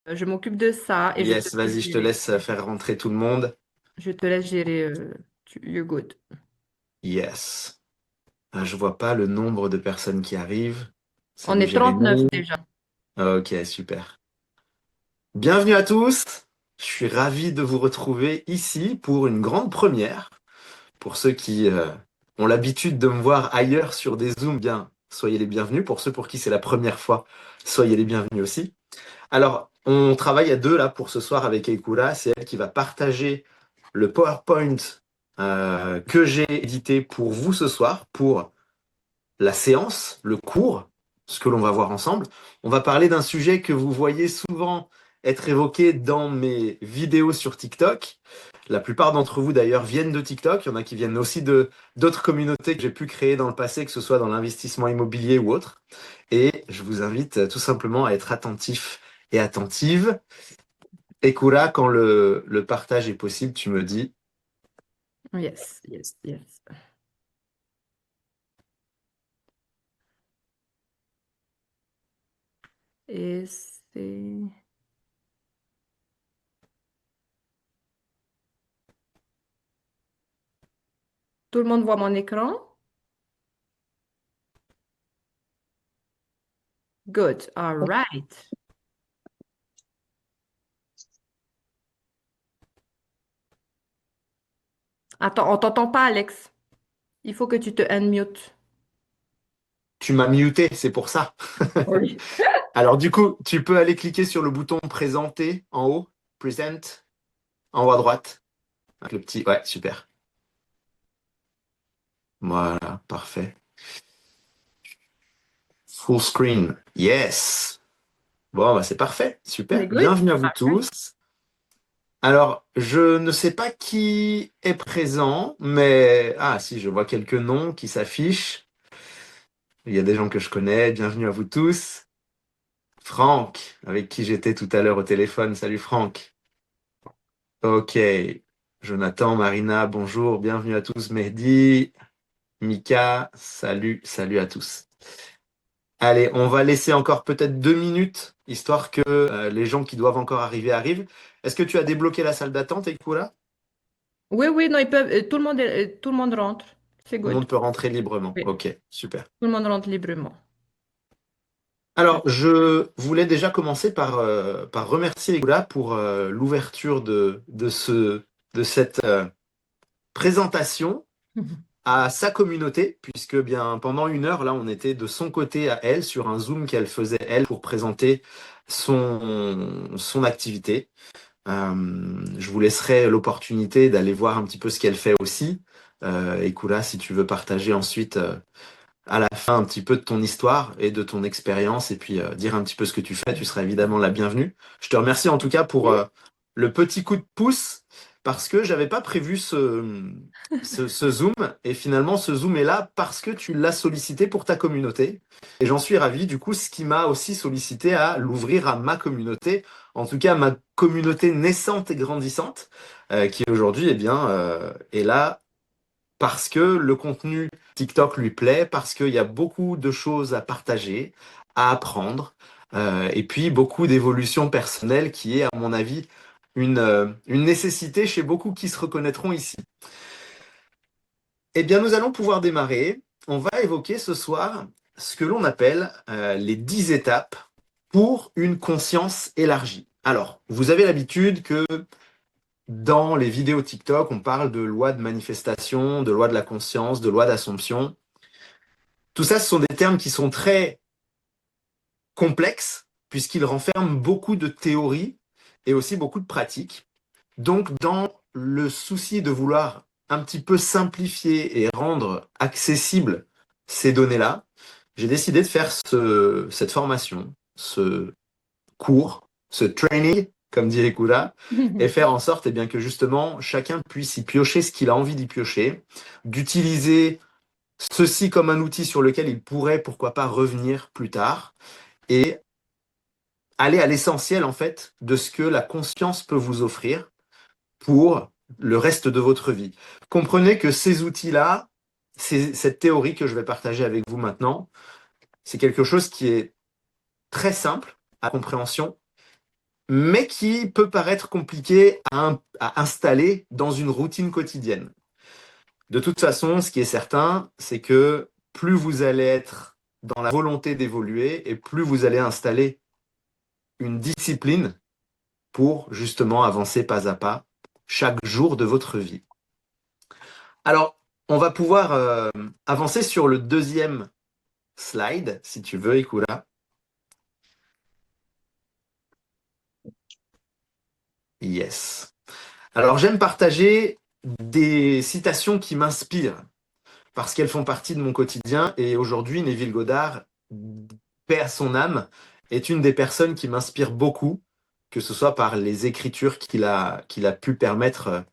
Je m'occupe de ça et Yes, vas-y, je te laisse faire rentrer tout le monde. je te laisse gérer. You're good. Yes. Je vois pas le nombre de personnes qui arrivent. On Salut est 39 Jérémy. déjà. Ok, super. Bienvenue à tous. Je suis ravi de vous retrouver ici pour une grande première. Pour ceux qui ont l'habitude de me voir ailleurs sur des Zooms, bien, soyez les bienvenus. Pour ceux pour qui c'est la première fois, soyez les bienvenus aussi. Alors, on travaille à deux là pour ce soir avec Eikura. C'est elle qui va partager le PowerPoint que j'ai édité pour vous ce soir, pour la séance, le cours, ce que l'on va voir ensemble. On va parler d'un sujet que vous voyez souvent être évoqué dans mes vidéos sur TikTok. La plupart d'entre vous d'ailleurs viennent de TikTok. Il y en a qui viennent aussi de d'autres communautés que j'ai pu créer dans le passé, que ce soit dans l'investissement immobilier ou autre. Et je vous invite tout simplement à être attentif et attentive. Ekura, quand le partage est possible, tu me dis. Yes, yes, yes. Et c'est... Tout le monde voit mon écran? Good. All right. Attends, on t'entend pas, Alex. Il faut que tu te unmute. Tu m'as muté, c'est pour ça. Oui. Alors du coup, tu peux aller cliquer sur le bouton présenter en haut, present, en haut à droite. Avec le petit, ouais, super. Voilà, parfait. Full screen, yes. Bon, bah, c'est parfait, super. C'est good? Bienvenue à vous Parfait. tous. Alors, je ne sais pas qui est présent, mais ah si, je vois quelques noms qui s'affichent. Il y a des gens que je connais. Bienvenue à vous tous. Franck, avec qui j'étais tout à l'heure au téléphone. Salut Franck. Ok. Jonathan, Marina, bonjour, bienvenue à tous. Mehdi, Mika, salut, salut à tous. Allez, on va laisser encore peut-être 2 minutes, histoire que les gens qui doivent encore arriver arrivent. Est-ce que tu as débloqué la salle d'attente, Ekura? Oui, oui, non, ils peuvent. Tout le monde rentre. C'est Tout le good. monde peut rentrer librement. Oui, Ok, super. tout le monde rentre librement. Alors, je voulais déjà commencer par remercier Ekura pour l'ouverture de cette présentation à sa communauté, puisque bien pendant 1 heure, là, on était de son côté à elle, sur un Zoom qu'elle faisait, elle, pour présenter son activité. Je vous laisserai l'opportunité d'aller voir un petit peu ce qu'elle fait aussi. Et Kula, si tu veux partager ensuite à la fin un petit peu de ton histoire et de ton expérience et puis dire un petit peu ce que tu fais, tu seras évidemment la bienvenue. Je te remercie en tout cas pour le petit coup de pouce parce que j'avais pas prévu ce Zoom et finalement ce Zoom est là parce que tu l'as sollicité pour ta communauté et j'en suis ravi. Du coup, ce qui m'a aussi sollicité à l'ouvrir à ma communauté, en tout cas ma communauté naissante et grandissante qui aujourd'hui est là parce que le contenu TikTok lui plaît, parce qu'il y a beaucoup de choses à partager, à apprendre, et puis beaucoup d'évolution personnelle qui est, à mon avis, une nécessité chez beaucoup qui se reconnaîtront ici. Eh bien, nous allons pouvoir démarrer. On va évoquer ce soir ce que l'on appelle les 10 étapes pour une conscience élargie. Alors, vous avez l'habitude que dans les vidéos TikTok, on parle de loi de manifestation, de loi de la conscience, de loi d'assomption. Tout ça, ce sont des termes qui sont très complexes, puisqu'ils renferment beaucoup de théories et aussi beaucoup de pratiques. Donc, dans le souci de vouloir un petit peu simplifier et rendre accessibles ces données-là, j'ai décidé de faire cette formation, ce cours, ce training, comme dirait Kula, et faire en sorte eh bien, que justement chacun puisse y piocher ce qu'il a envie d'y piocher, d'utiliser ceci comme un outil sur lequel il pourrait, pourquoi pas, revenir plus tard et aller à l'essentiel, en fait, de ce que la conscience peut vous offrir pour le reste de votre vie. Comprenez que ces outils-là, cette théorie que je vais partager avec vous maintenant, c'est quelque chose qui est très simple à compréhension, mais qui peut paraître compliqué à installer dans une routine quotidienne. De toute façon, ce qui est certain, c'est que plus vous allez être dans la volonté d'évoluer et plus vous allez installer une discipline pour justement avancer pas à pas chaque jour de votre vie. Alors, on va pouvoir avancer sur le deuxième slide, si tu veux, Ikura. Yes. Alors, j'aime partager des citations qui m'inspirent parce qu'elles font partie de mon quotidien. Et aujourd'hui, Neville Goddard, paix à son âme, est une des personnes qui m'inspire beaucoup, que ce soit par les écritures qu'il a pu permettre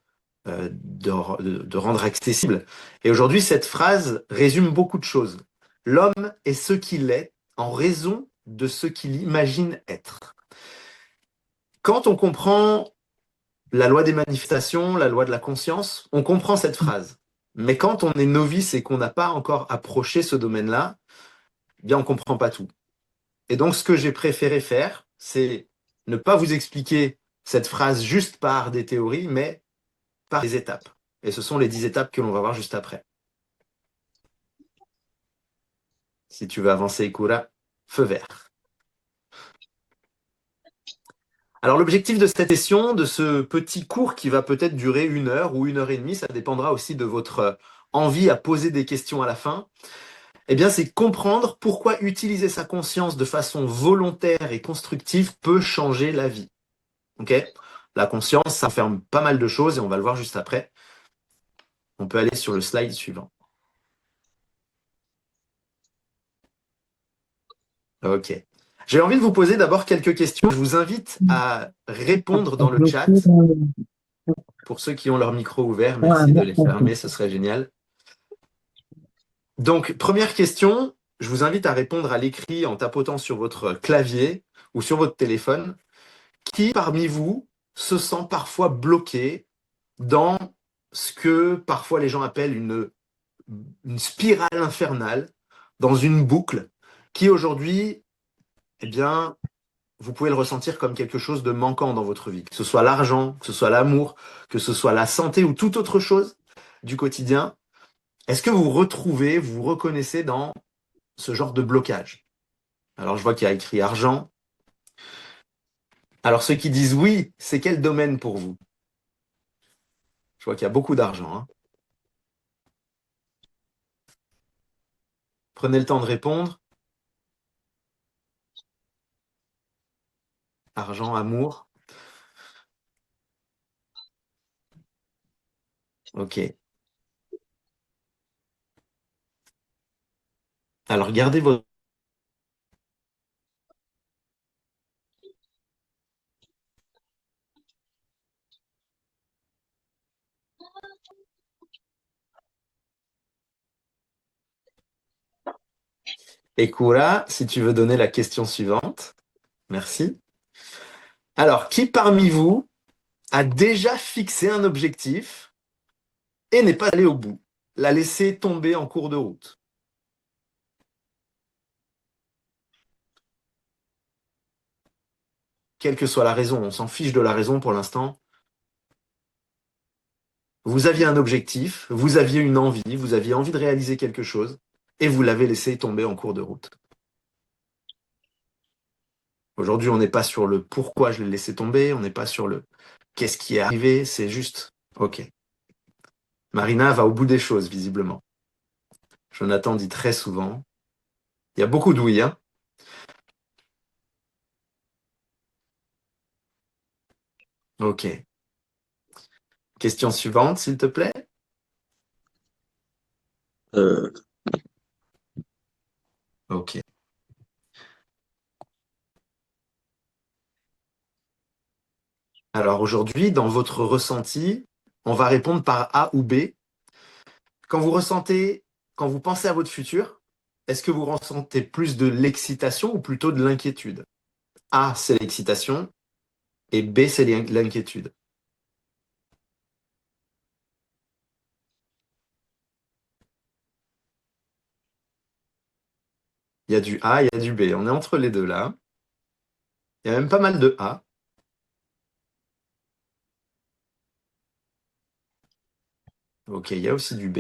de rendre accessible. Et aujourd'hui, cette phrase résume beaucoup de choses. L'homme est ce qu'il est en raison de ce qu'il imagine être. Quand on comprend la loi des manifestations, la loi de la conscience, on comprend cette phrase. Mais quand on est novice et qu'on n'a pas encore approché ce domaine-là, eh bien, on ne comprend pas tout. Et donc, ce que j'ai préféré faire, c'est ne pas vous expliquer cette phrase juste par des théories, mais par des étapes. Et ce sont les 10 étapes que l'on va voir juste après. Si tu veux avancer, Ikura, feu vert. Alors, l'objectif de cette session, de ce petit cours qui va peut-être durer 1 heure ou 1 heure et demie, ça dépendra aussi de votre envie à poser des questions à la fin, eh bien, c'est comprendre pourquoi utiliser sa conscience de façon volontaire et constructive peut changer la vie. Ok? La conscience, ça enferme pas mal de choses et on va le voir juste après. On peut aller sur le slide suivant. Ok. J'ai envie de vous poser d'abord quelques questions. Je vous invite à répondre dans le chat. Pour ceux qui ont leur micro ouvert, merci de les fermer, ce serait génial. Donc, première question, je vous invite à répondre à l'écrit en tapotant sur votre clavier ou sur votre téléphone. Qui parmi vous se sent parfois bloqué dans ce que parfois les gens appellent une spirale infernale, dans une boucle, qui aujourd'hui, eh bien, vous pouvez le ressentir comme quelque chose de manquant dans votre vie, que ce soit l'argent, que ce soit l'amour, que ce soit la santé ou toute autre chose du quotidien. Est-ce que vous vous retrouvez, vous vous reconnaissez dans ce genre de blocage? Alors, je vois qu'il y a écrit argent. Alors, ceux qui disent oui, c'est quel domaine pour vous? Je vois qu'il y a beaucoup d'argent, hein. Prenez le temps de répondre. Argent, amour. Ok. Alors, gardez votre... Ekura, si tu veux donner la question suivante. Merci. Alors, qui parmi vous a déjà fixé un objectif et n'est pas allé au bout? L'a laissé tomber en cours de route? Quelle que soit la raison, on s'en fiche de la raison pour l'instant. Vous aviez un objectif, vous aviez une envie, vous aviez envie de réaliser quelque chose et vous l'avez laissé tomber en cours de route. Aujourd'hui, on n'est pas sur le pourquoi je l'ai laissé tomber, on n'est pas sur le qu'est-ce qui est arrivé, c'est juste, ok. Marina va au bout des choses, visiblement. Jonathan dit très souvent. Il y a beaucoup de oui, hein. Ok. Question suivante, s'il te plaît. Euh, Ok. Alors aujourd'hui, dans votre ressenti, on va répondre par A ou B. Quand vous ressentez, quand vous pensez à votre futur, est-ce que vous ressentez plus de l'excitation ou plutôt de l'inquiétude? A, c'est l'excitation et B, c'est l'inquiétude. Il y a du A, il y a du B. On est entre les deux là. Il y a même pas mal de A. Ok, il y a aussi du B.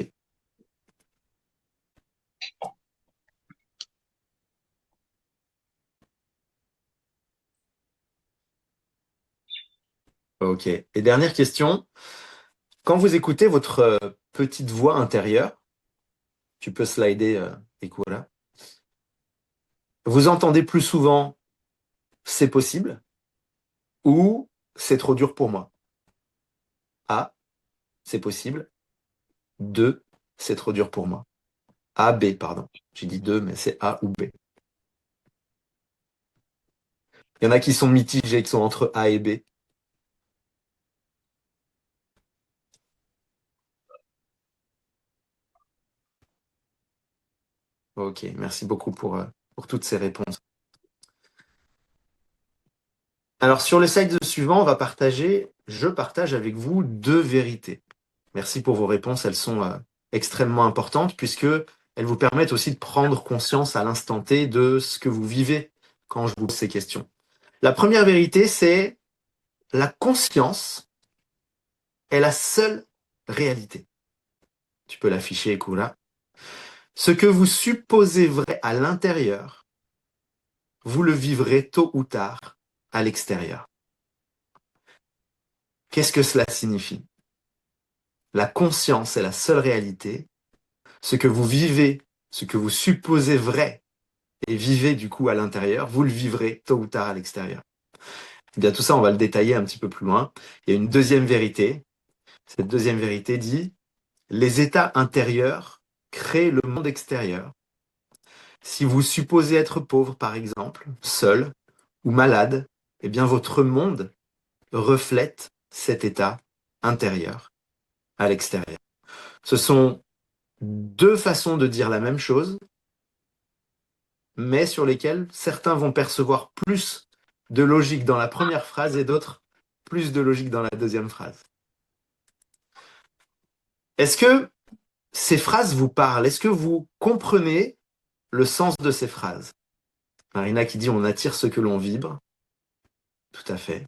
Ok. Et dernière question. Quand vous écoutez votre petite voix intérieure, tu peux slider, écoute là. Vous entendez plus souvent c'est possible ou c'est trop dur pour moi. A, c'est possible. 2, c'est trop dur pour moi. A, B, pardon. J'ai dit 2, mais c'est A ou B. Il y en a qui sont mitigés, qui sont entre A et B. Ok, merci beaucoup pour toutes ces réponses. Alors, sur le slide suivant, je partage avec vous 2 vérités. Merci pour vos réponses, elles sont extrêmement importantes puisque elles vous permettent aussi de prendre conscience à l'instant T de ce que vous vivez quand je vous pose ces questions. La première vérité, c'est la conscience est la seule réalité. Tu peux l'afficher, Kura. Ce que vous supposez vrai à l'intérieur, vous le vivrez tôt ou tard à l'extérieur. Qu'est-ce que cela signifie? La conscience est la seule réalité. Ce que vous vivez, ce que vous supposez vrai et vivez du coup à l'intérieur, vous le vivrez tôt ou tard à l'extérieur. Eh bien, tout ça, on va le détailler un petit peu plus loin. Il y a une deuxième vérité. Cette deuxième vérité dit, les états intérieurs créent le monde extérieur. Si vous supposez être pauvre, par exemple, seul ou malade, eh bien, votre monde reflète cet état intérieur à l'extérieur. Ce sont 2 façons de dire la même chose, mais sur lesquelles certains vont percevoir plus de logique dans la première phrase et d'autres plus de logique dans la deuxième phrase. Est-ce que ces phrases vous parlent? Est-ce que vous comprenez le sens de ces phrases? Marina qui dit on attire ce que l'on vibre. Tout à fait.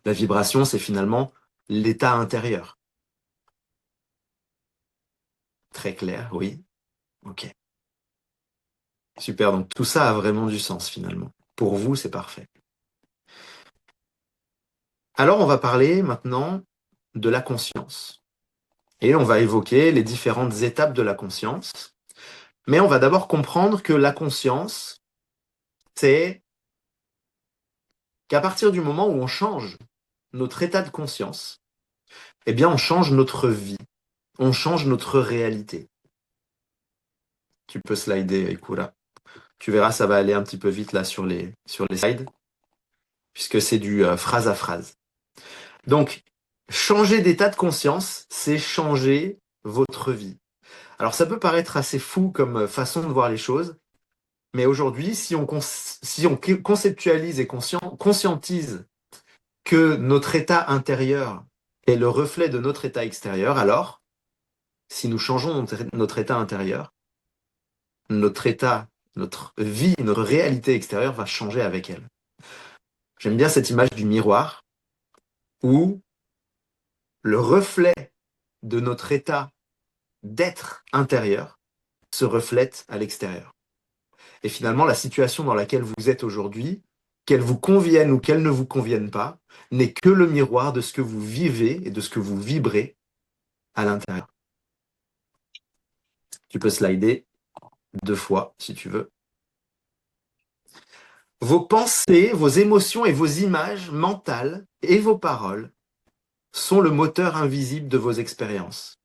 La vibration, c'est finalement l'état intérieur. Très clair, oui. Ok. Super, donc tout ça a vraiment du sens finalement. Pour vous, c'est parfait. Alors, on va parler maintenant de la conscience. Et on va évoquer les différentes étapes de la conscience. Mais on va d'abord comprendre que la conscience, c'est qu'à partir du moment où on change notre état de conscience, eh bien, on change notre vie, on change notre réalité. Tu peux slider, Ikura. Tu verras, ça va aller un petit peu vite là sur les slides, puisque c'est du phrase à phrase. Donc, changer d'état de conscience, c'est changer votre vie. Alors, ça peut paraître assez fou comme façon de voir les choses, mais aujourd'hui, si on conceptualise et conscientise que notre état intérieur est le reflet de notre état extérieur, alors, si nous changeons notre état intérieur, notre état, notre vie, notre réalité extérieure va changer avec elle. J'aime bien cette image du miroir où le reflet de notre état d'être intérieur se reflète à l'extérieur. Et finalement, la situation dans laquelle vous êtes aujourd'hui, qu'elle vous convienne ou qu'elle ne vous convienne pas, n'est que le miroir de ce que vous vivez et de ce que vous vibrez à l'intérieur. Tu peux slider 2 fois si tu veux. Vos pensées, vos émotions et vos images mentales et vos paroles sont le moteur invisible de vos expériences.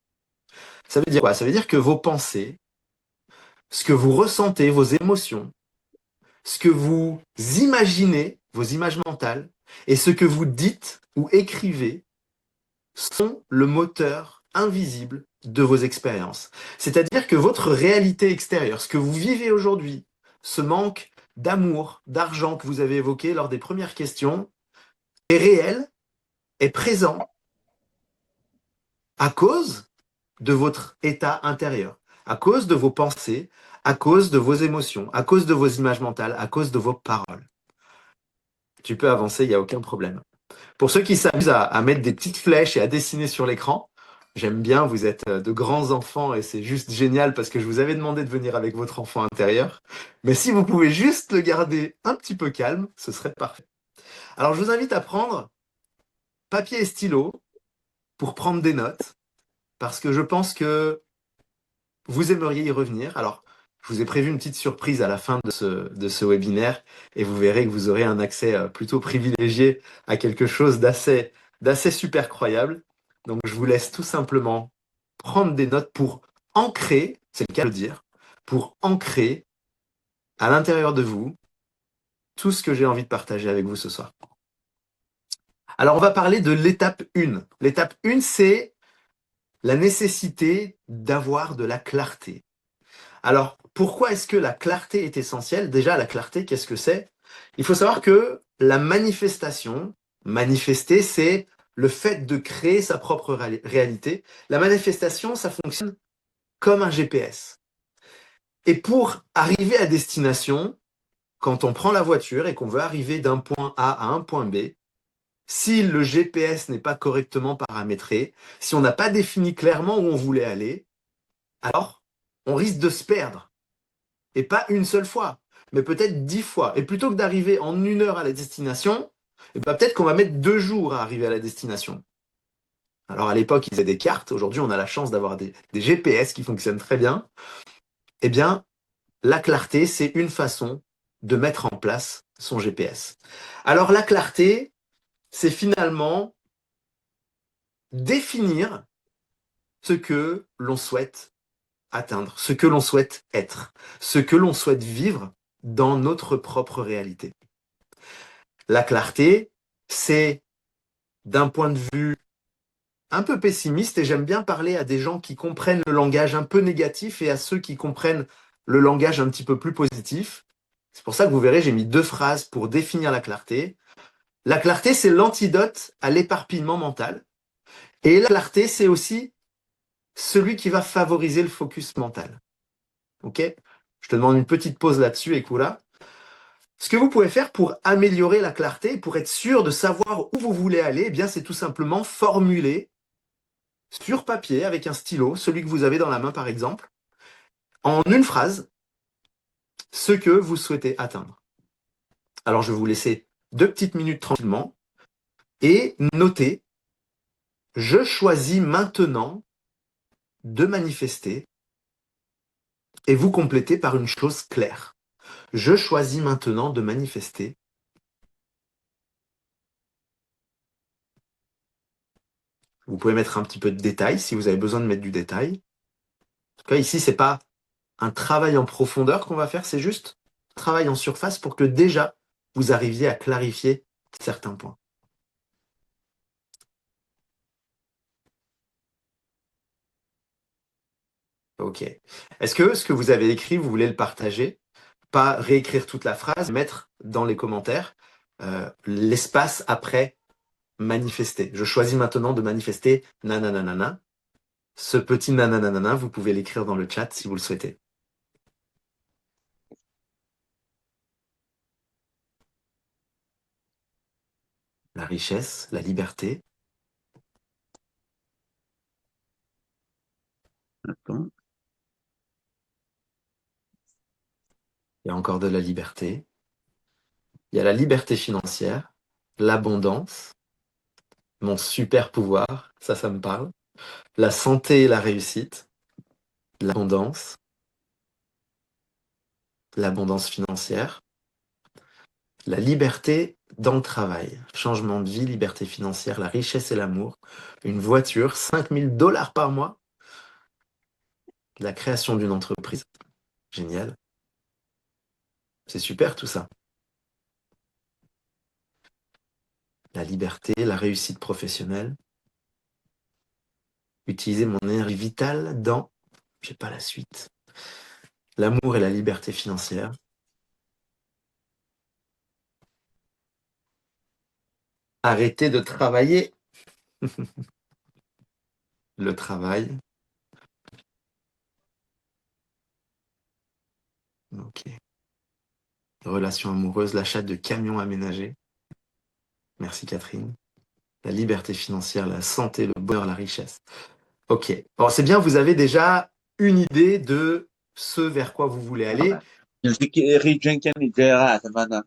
Ça veut dire quoi? Ça veut dire que vos pensées, ce que vous ressentez, vos émotions, ce que vous imaginez, vos images mentales, et ce que vous dites ou écrivez sont le moteur invisible de vos expériences. C'est-à-dire que votre réalité extérieure, ce que vous vivez aujourd'hui, ce manque d'amour, d'argent que vous avez évoqué lors des premières questions, est réel, est présent à cause de votre état intérieur, à cause de vos pensées, à cause de vos émotions, à cause de vos images mentales, à cause de vos paroles. Tu peux avancer, il n'y a aucun problème. Pour ceux qui s'amusent à mettre des petites flèches et à dessiner sur l'écran, J'aime bien, vous êtes de grands enfants et c'est juste génial parce que je vous avais demandé de venir avec votre enfant intérieur. Mais si vous pouvez juste le garder un petit peu calme, ce serait parfait. Alors je vous invite à prendre papier et stylo pour prendre des notes parce que je pense que vous aimeriez y revenir. Alors, je vous ai prévu une petite surprise à la fin de ce webinaire et vous verrez que vous aurez un accès plutôt privilégié à quelque chose d'assez super croyable. Donc, je vous laisse tout simplement prendre des notes pour ancrer, c'est le cas de le dire, pour ancrer à l'intérieur de vous tout ce que j'ai envie de partager avec vous ce soir. Alors, on va parler de l'étape 1. L'étape 1, c'est la nécessité d'avoir de la clarté. Alors, pourquoi est-ce que la clarté est essentielle? Déjà, la clarté, qu'est-ce que c'est? Il faut savoir que la manifestation, manifester, c'est le fait de créer sa propre réalité. La manifestation, ça fonctionne comme un GPS. Et pour arriver à destination, quand on prend la voiture et qu'on veut arriver d'un point A à un point B, si le GPS n'est pas correctement paramétré, si on n'a pas défini clairement où on voulait aller, alors on risque de se perdre. Et pas une seule fois, mais peut-être 10 fois. Et plutôt que d'arriver en 1 heure à la destination, eh ben peut-être qu'on va mettre 2 jours à arriver à la destination. Alors à l'époque, ils faisaient des cartes. Aujourd'hui, on a la chance d'avoir des GPS qui fonctionnent très bien. Eh bien, la clarté, c'est une façon de mettre en place son GPS. Alors la clarté, c'est finalement définir ce que l'on souhaite atteindre, ce que l'on souhaite être, ce que l'on souhaite vivre dans notre propre réalité. La clarté, c'est d'un point de vue un peu pessimiste, et j'aime bien parler à des gens qui comprennent le langage un peu négatif et à ceux qui comprennent le langage un petit peu plus positif. C'est pour ça que vous verrez, j'ai mis 2 phrases pour définir la clarté. La clarté, c'est l'antidote à l'éparpillement mental. Et la clarté, c'est aussi celui qui va favoriser le focus mental. Ok? Je te demande une petite pause là-dessus, Ekula. Ce que vous pouvez faire pour améliorer la clarté, pour être sûr de savoir où vous voulez aller, eh bien, c'est tout simplement formuler sur papier avec un stylo, celui que vous avez dans la main par exemple, en une phrase, ce que vous souhaitez atteindre. Alors, je vais vous laisser 2 petites minutes tranquillement et noter, je choisis maintenant de manifester et vous complétez par une chose claire. Je choisis maintenant de manifester. Vous pouvez mettre un petit peu de détail si vous avez besoin de mettre du détail. En tout cas, ici, c'est pas un travail en profondeur qu'on va faire, c'est juste un travail en surface pour que déjà vous arriviez à clarifier certains points. Ok. Est-ce que ce que vous avez écrit, vous voulez le partager? Pas réécrire toute la phrase, mettre dans les commentaires l'espace après manifester. Je choisis maintenant de manifester nananana. Ce petit nananana, vous pouvez l'écrire dans le chat si vous le souhaitez. La richesse, la liberté. Attends. Il y a encore de la liberté. Il y a la liberté financière, l'abondance, mon super pouvoir, ça me parle. La santé et la réussite, l'abondance financière, la liberté dans le travail, changement de vie, liberté financière, la richesse et l'amour, une voiture, 5 000 $ par mois, la création d'une entreprise. Génial. C'est super tout ça. La liberté, la réussite professionnelle, utiliser mon énergie vitale dans, je sais pas la suite, l'amour et la liberté financière. Arrêter de travailler. Le travail. Ok. Relation amoureuse, l'achat de camions aménagés. Merci Catherine. La liberté financière, la santé, le bonheur, la richesse. Ok. Bon, c'est bien, vous avez déjà une idée de ce vers quoi vous voulez aller. Je sais qu'Eric Jenkins est déjà là, maintenant.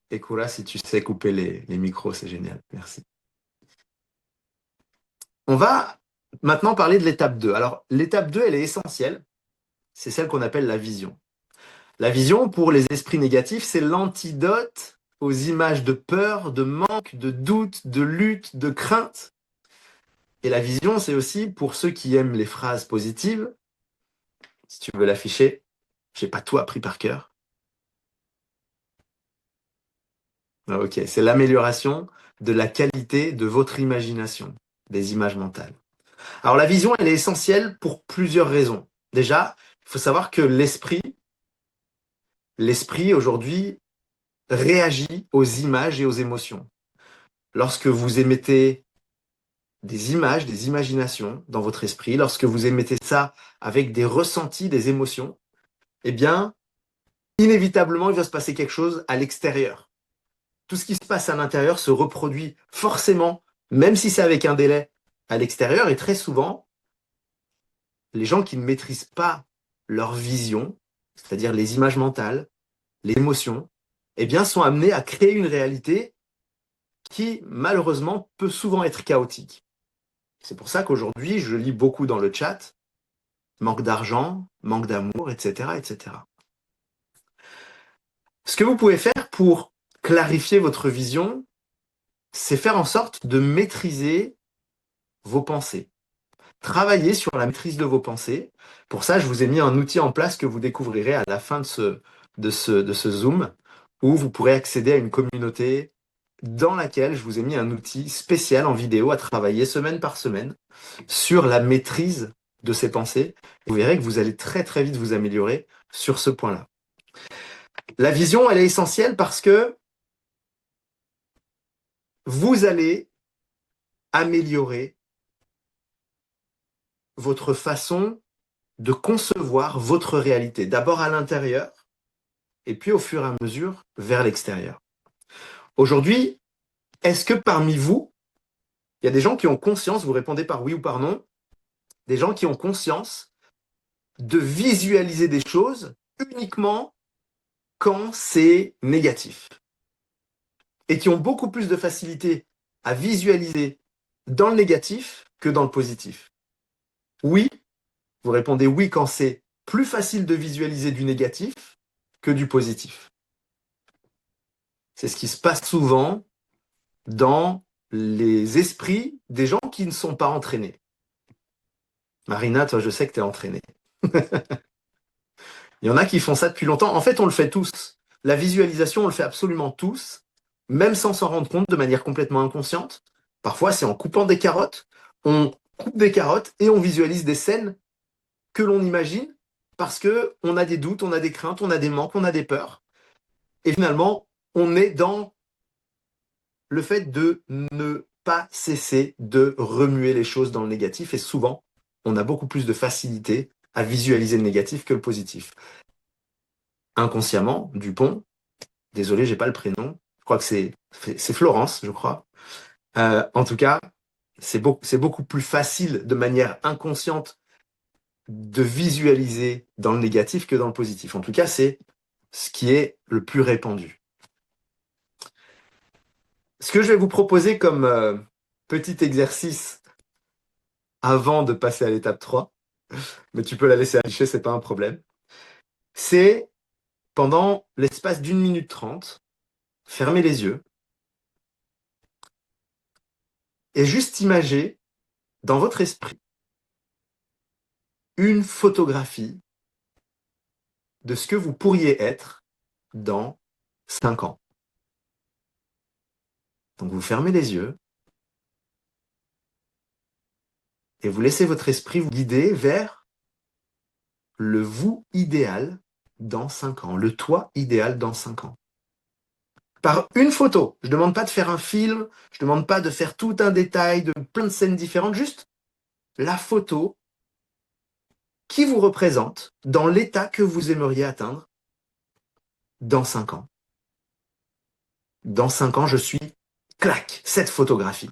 Et Koula, si tu sais couper les micros, c'est génial. Merci. On va maintenant parler de l'étape 2. Alors, l'étape 2, elle est essentielle. C'est celle qu'on appelle la vision. La vision, pour les esprits négatifs, c'est l'antidote aux images de peur, de manque, de doute, de lutte, de crainte. Et la vision, c'est aussi pour ceux qui aiment les phrases positives. Si tu veux l'afficher, j'ai pas tout appris par cœur. Ah, ok, c'est l'amélioration de la qualité de votre imagination, des images mentales. Alors la vision, elle est essentielle pour plusieurs raisons. Déjà, il faut savoir que l'esprit aujourd'hui réagit aux images et aux émotions. Lorsque vous émettez des images, des imaginations dans votre esprit, lorsque vous émettez ça avec des ressentis, des émotions, eh bien, inévitablement, il va se passer quelque chose à l'extérieur. Tout ce qui se passe à l'intérieur se reproduit forcément, même si c'est avec un délai à l'extérieur. Et très souvent, les gens qui ne maîtrisent pas leur vision, c'est-à-dire les images mentales, les émotions, eh bien, sont amenés à créer une réalité qui, malheureusement, peut souvent être chaotique. C'est pour ça qu'aujourd'hui, je lis beaucoup dans le chat, manque d'argent, manque d'amour, etc., etc. Ce que vous pouvez faire pour clarifier votre vision, c'est faire en sorte de maîtriser vos pensées. Travaillez sur la maîtrise de vos pensées. Pour ça, je vous ai mis un outil en place que vous découvrirez à la fin de ce Zoom, où vous pourrez accéder à une communauté dans laquelle je vous ai mis un outil spécial en vidéo à travailler semaine par semaine sur la maîtrise de ces pensées. Vous verrez que vous allez très très vite vous améliorer sur ce point-là. La vision, elle est essentielle parce que vous allez améliorer votre façon de concevoir votre réalité. D'abord à l'intérieur, et puis au fur et à mesure vers l'extérieur. Aujourd'hui, est-ce que parmi vous, il y a des gens qui ont conscience, vous répondez par oui ou par non, des gens qui ont conscience de visualiser des choses uniquement quand c'est négatif et qui ont beaucoup plus de facilité à visualiser dans le négatif que dans le positif? Oui, vous répondez oui quand c'est plus facile de visualiser du négatif que du positif. C'est ce qui se passe souvent dans les esprits des gens qui ne sont pas entraînés. Marina, toi, je sais que tu es entraînée. Il y en a qui font ça depuis longtemps. En fait, on le fait tous. La visualisation, on le fait absolument tous, même sans s'en rendre compte de manière complètement inconsciente. Parfois, c'est en coupant des carottes. On coupe des carottes et on visualise des scènes que l'on imagine parce que on a des doutes, on a des craintes, on a des manques, on a des peurs. Et finalement, on est dans le fait de ne pas cesser de remuer les choses dans le négatif. Et souvent, on a beaucoup plus de facilité à visualiser le négatif que le positif. Inconsciemment, Dupont, désolé, j'ai pas le prénom, je crois que c'est Florence, je crois. En tout cas, c'est beaucoup plus facile de manière inconsciente de visualiser dans le négatif que dans le positif. En tout cas, c'est ce qui est le plus répandu. Ce que je vais vous proposer comme petit exercice avant de passer à l'étape 3, mais tu peux la laisser afficher, c'est pas un problème, c'est pendant l'espace d'1 minute 30, fermez les yeux et juste imaginer dans votre esprit une photographie de ce que vous pourriez être dans 5 ans. Donc vous fermez les yeux et vous laissez votre esprit vous guider vers le vous idéal dans 5 ans, le toi idéal dans 5 ans. Par une photo. Je ne demande pas de faire un film, je ne demande pas de faire tout un détail de plein de scènes différentes, juste la photo qui vous représente dans l'état que vous aimeriez atteindre dans 5 ans. Dans 5 ans, je suis, clac, cette photographie.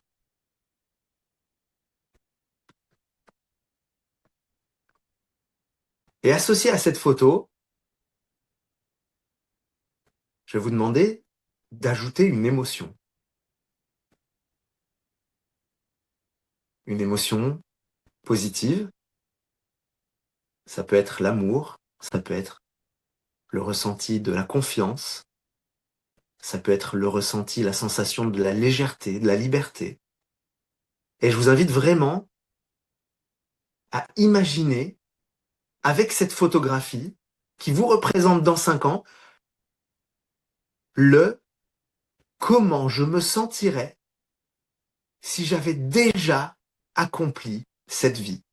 Et associé à cette photo, je vais vous demander d'ajouter une émotion. Une émotion positive. Ça peut être l'amour, ça peut être le ressenti de la confiance, ça peut être le ressenti, la sensation de la légèreté, de la liberté. Et je vous invite vraiment à imaginer, avec cette photographie qui vous représente dans 5 ans, le comment je me sentirais si j'avais déjà accompli cette vie.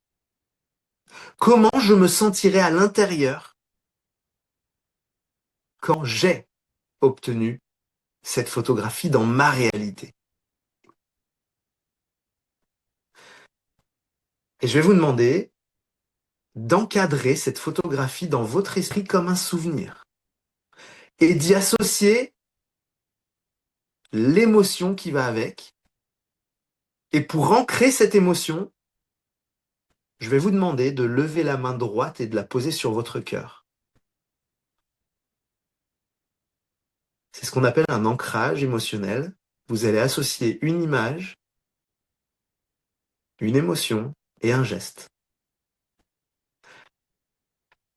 Comment je me sentirais à l'intérieur quand j'ai obtenu cette photographie dans ma réalité. Et je vais vous demander d'encadrer cette photographie dans votre esprit comme un souvenir et d'y associer l'émotion qui va avec. Et pour ancrer cette émotion, je vais vous demander de lever la main droite et de la poser sur votre cœur. C'est ce qu'on appelle un ancrage émotionnel. Vous allez associer une image, une émotion et un geste.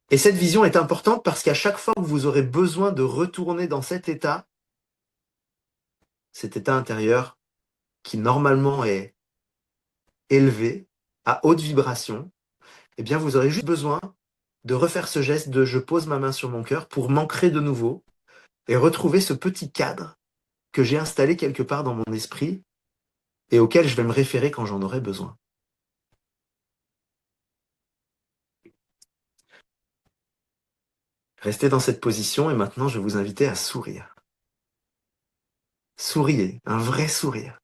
Et cette vision est importante parce qu'à chaque fois que vous aurez besoin de retourner dans cet état intérieur qui normalement est élevé, à haute vibration, eh bien vous aurez juste besoin de refaire ce geste de je pose ma main sur mon cœur pour m'ancrer de nouveau et retrouver ce petit cadre que j'ai installé quelque part dans mon esprit et auquel je vais me référer quand j'en aurai besoin. Restez dans cette position et maintenant je vais vous inviter à sourire. Souriez, un vrai sourire.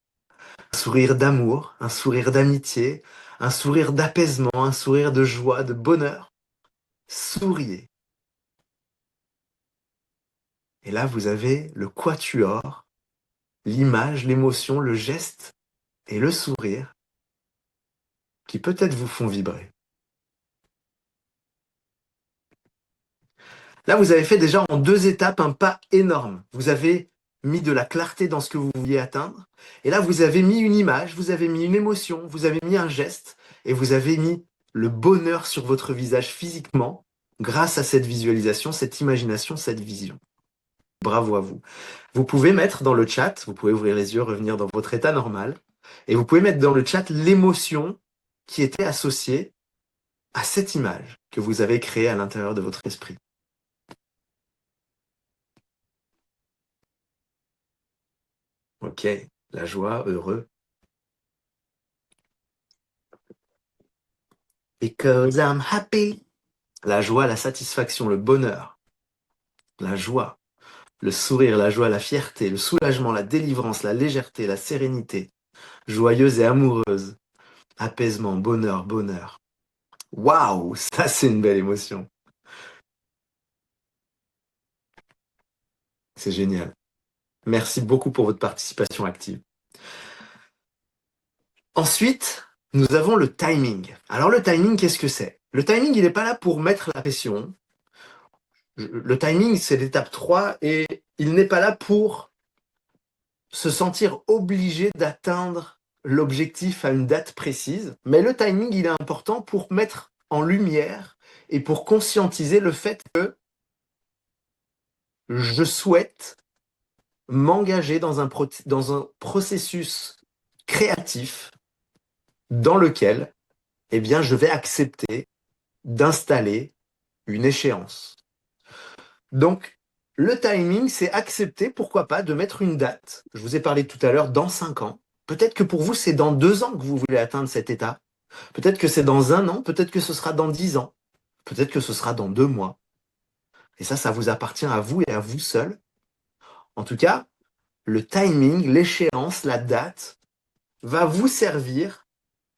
Un sourire d'amour, un sourire d'amitié, un sourire d'apaisement, un sourire de joie, de bonheur. Souriez. Et là, vous avez le quatuor, l'image, l'émotion, le geste et le sourire qui peut-être vous font vibrer. Là, vous avez fait déjà en 2 étapes un pas énorme. Vous avez mis de la clarté dans ce que vous vouliez atteindre. Et là, vous avez mis une image, vous avez mis une émotion, vous avez mis un geste et vous avez mis le bonheur sur votre visage physiquement grâce à cette visualisation, cette imagination, cette vision. Bravo à vous. Vous pouvez mettre dans le chat, vous pouvez ouvrir les yeux, revenir dans votre état normal et vous pouvez mettre dans le chat l'émotion qui était associée à cette image que vous avez créée à l'intérieur de votre esprit. Ok, la joie, heureux. Because I'm happy. La joie, la satisfaction, le bonheur, la joie, le sourire, la joie, la fierté, le soulagement, la délivrance, la légèreté, la sérénité, joyeuse et amoureuse, apaisement, bonheur, bonheur. Waouh, ça c'est une belle émotion. C'est génial. Merci beaucoup pour votre participation active. Ensuite, nous avons le timing. Alors le timing, qu'est-ce que c'est? Le timing, il n'est pas là pour mettre la pression. Le timing, c'est l'étape 3 et il n'est pas là pour se sentir obligé d'atteindre l'objectif à une date précise. Mais le timing, il est important pour mettre en lumière et pour conscientiser le fait que je souhaite m'engager dans un processus créatif dans lequel eh bien, je vais accepter d'installer une échéance. Donc, le timing, c'est accepter, pourquoi pas, de mettre une date. Je vous ai parlé tout à l'heure, dans 5 ans. Peut-être que pour vous, c'est dans 2 ans que vous voulez atteindre cet état. Peut-être que c'est dans 1 an, peut-être que ce sera dans 10 ans. Peut-être que ce sera dans 2 mois. Et ça vous appartient à vous et à vous seul. En tout cas, le timing, l'échéance, la date va vous servir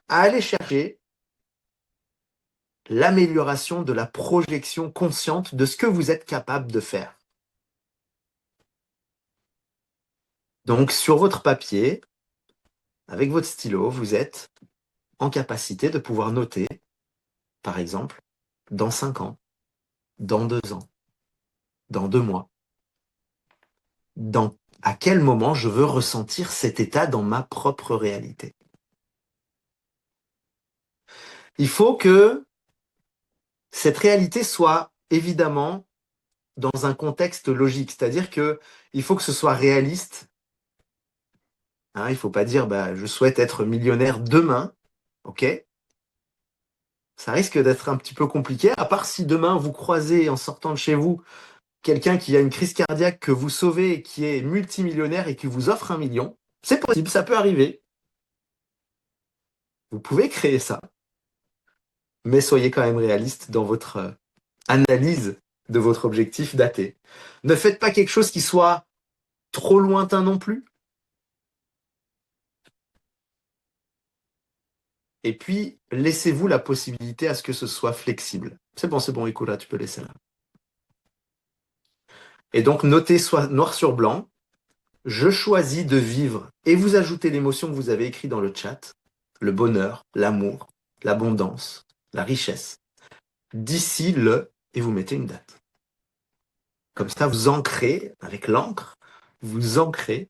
à aller chercher l'amélioration de la projection consciente de ce que vous êtes capable de faire. Donc, sur votre papier, avec votre stylo, vous êtes en capacité de pouvoir noter, par exemple, dans 5 ans, dans 2 ans, dans 2 mois, à quel moment je veux ressentir cet état dans ma propre réalité. Il faut que cette réalité soit évidemment dans un contexte logique, c'est-à-dire que il faut que ce soit réaliste. Hein, il ne faut pas dire je souhaite être millionnaire demain, ok? Ça risque d'être un petit peu compliqué, à part si demain vous croisez en sortant de chez vous quelqu'un qui a une crise cardiaque que vous sauvez et qui est multimillionnaire et qui vous offre 1 million. C'est possible, ça peut arriver. Vous pouvez créer ça, mais soyez quand même réaliste dans votre analyse de votre objectif daté. Ne faites pas quelque chose qui soit trop lointain non plus. Et puis, laissez-vous la possibilité à ce que ce soit flexible. C'est bon, Ikura, tu peux laisser là. Et donc, notez soit noir sur blanc, je choisis de vivre, et vous ajoutez l'émotion que vous avez écrite dans le chat, le bonheur, l'amour, l'abondance, la richesse, d'ici et vous mettez une date. Comme ça, vous ancrez, avec l'encre, vous ancrez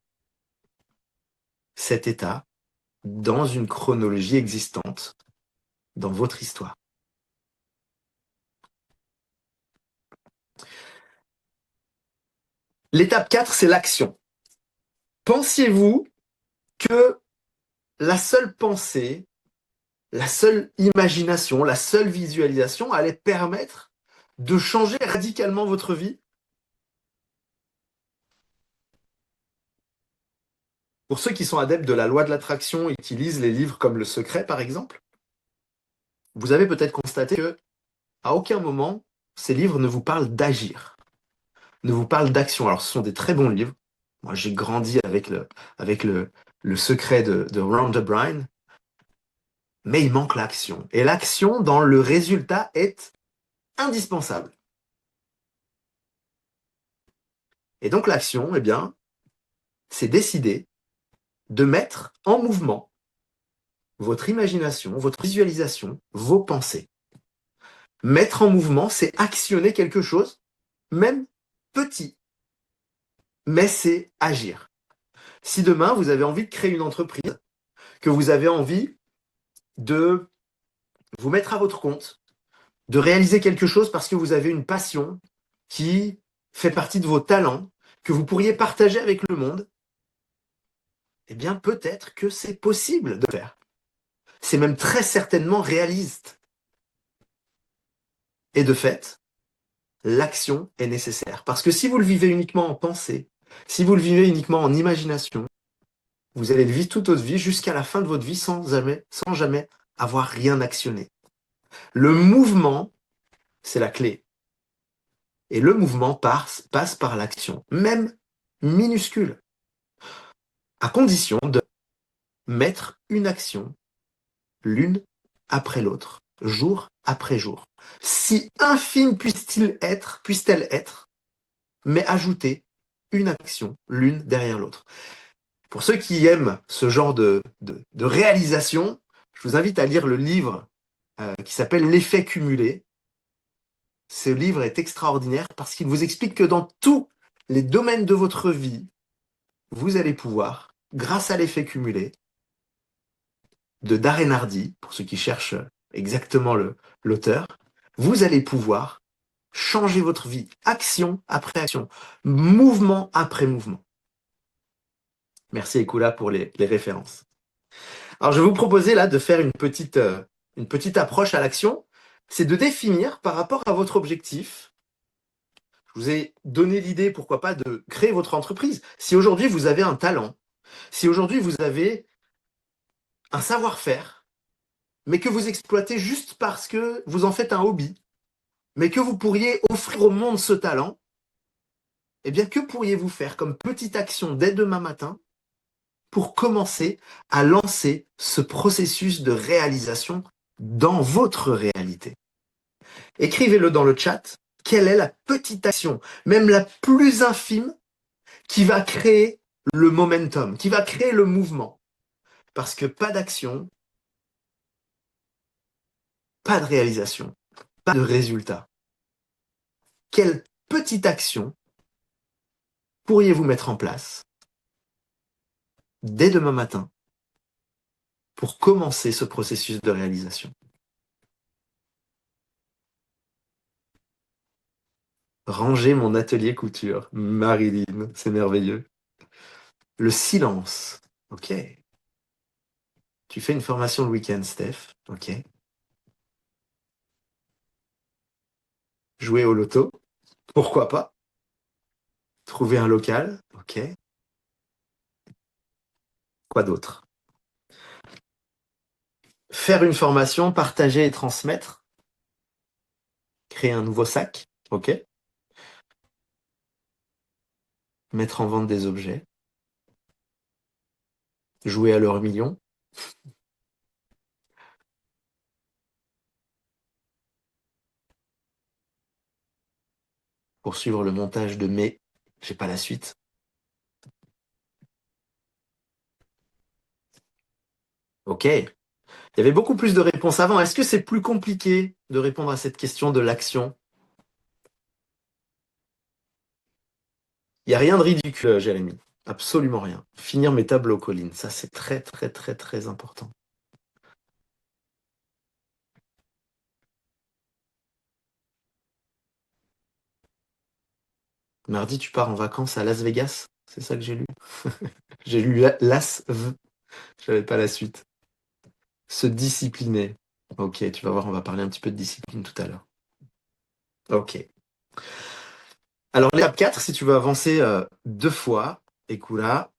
cet état dans une chronologie existante, dans votre histoire. L'étape 4, c'est l'action. Pensiez-vous que la seule pensée, la seule imagination, la seule visualisation allait permettre de changer radicalement votre vie? Pour ceux qui sont adeptes de la loi de l'attraction, utilisent les livres comme Le Secret, par exemple, vous avez peut-être constaté que à aucun moment, ces livres ne vous parlent d'agir, ne vous parlent d'action. Alors, ce sont des très bons livres. Moi, j'ai grandi avec le secret de Rhonda Byrne, mais il manque l'action. Et l'action, dans le résultat, est indispensable. Et donc, l'action, eh bien, c'est décider de mettre en mouvement votre imagination, votre visualisation, vos pensées. Mettre en mouvement, c'est actionner quelque chose, même petit, mais c'est agir. Si demain, vous avez envie de créer une entreprise, que vous avez envie de vous mettre à votre compte, de réaliser quelque chose parce que vous avez une passion qui fait partie de vos talents, que vous pourriez partager avec le monde, eh bien peut-être que c'est possible de faire. C'est même très certainement réaliste. Et de fait, l'action est nécessaire. Parce que si vous le vivez uniquement en pensée, si vous le vivez uniquement en imagination, vous allez le vivre toute votre vie jusqu'à la fin de votre vie sans jamais avoir rien actionné. Le mouvement, c'est la clé. Et le mouvement passe par l'action, même minuscule, à condition de mettre une action l'une après l'autre, jour après jour. Si infime puisse-t-elle être, mais ajouter une action l'une derrière l'autre. Pour ceux qui aiment ce genre de réalisation, je vous invite à lire le livre qui s'appelle L'effet cumulé. Ce livre est extraordinaire parce qu'il vous explique que dans tous les domaines de votre vie, vous allez pouvoir, grâce à l'effet cumulé, de Darren Hardy, pour ceux qui cherchent exactement l'auteur, vous allez pouvoir changer votre vie, action après action, mouvement après mouvement. Merci Ekula pour les références. Alors je vais vous proposer là de faire une petite approche à l'action, c'est de définir par rapport à votre objectif. Je vous ai donné l'idée, pourquoi pas, de créer votre entreprise. Si aujourd'hui vous avez un talent, si aujourd'hui vous avez un savoir-faire, mais que vous exploitez juste parce que vous en faites un hobby, mais que vous pourriez offrir au monde ce talent, eh bien, que pourriez-vous faire comme petite action dès demain matin pour commencer à lancer ce processus de réalisation dans votre réalité? Écrivez-le dans le chat. Quelle est la petite action, même la plus infime, qui va créer le momentum, qui va créer le mouvement? Parce que pas d'action, pas de réalisation. pas de résultat. Quelle petite action pourriez-vous mettre en place dès demain matin pour commencer ce processus de réalisation? Ranger mon atelier couture. Marilyn, c'est merveilleux. Le silence. Ok. Tu fais une formation le week-end, Steph. Ok. Jouer au loto. Pourquoi pas? Trouver un local. Ok. Quoi d'autre? Faire une formation, partager et transmettre. Créer un nouveau sac. Ok. Mettre en vente des objets. Jouer à l'euro million. Poursuivre le montage de mai. J'ai pas la suite. Ok. Il y avait beaucoup plus de réponses avant. Est-ce que c'est plus compliqué de répondre à cette question de l'action? Il n'y a rien de ridicule, Jérémy. Absolument rien. Finir mes tableaux, Colline. Ça, c'est très, très, très, très important. Mardi, tu pars en vacances à Las Vegas? C'est ça que j'ai lu. J'ai lu Las V. Je n'avais pas la suite. Se discipliner. Ok, tu vas voir, on va parler un petit peu de discipline tout à l'heure. Ok. Alors, l'étape 4, si tu veux avancer 2 fois, écoute là,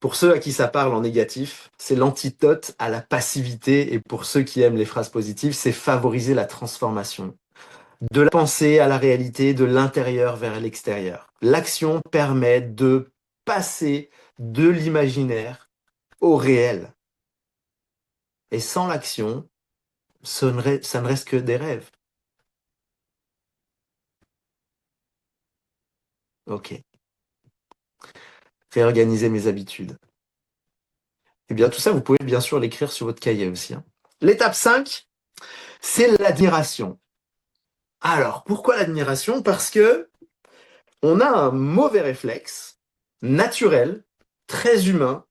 pour ceux à qui ça parle en négatif, c'est l'antidote à la passivité. Et pour ceux qui aiment les phrases positives, c'est favoriser la transformation. De la pensée à la réalité, de l'intérieur vers l'extérieur. L'action permet de passer de l'imaginaire au réel. Et sans l'action, ça ne reste que des rêves. Ok. Réorganiser mes habitudes. Eh bien, tout ça, vous pouvez bien sûr l'écrire sur votre cahier aussi. L'étape 5, c'est l'admiration. Alors, pourquoi l'admiration? Parce que on a un mauvais réflexe naturel, très humain,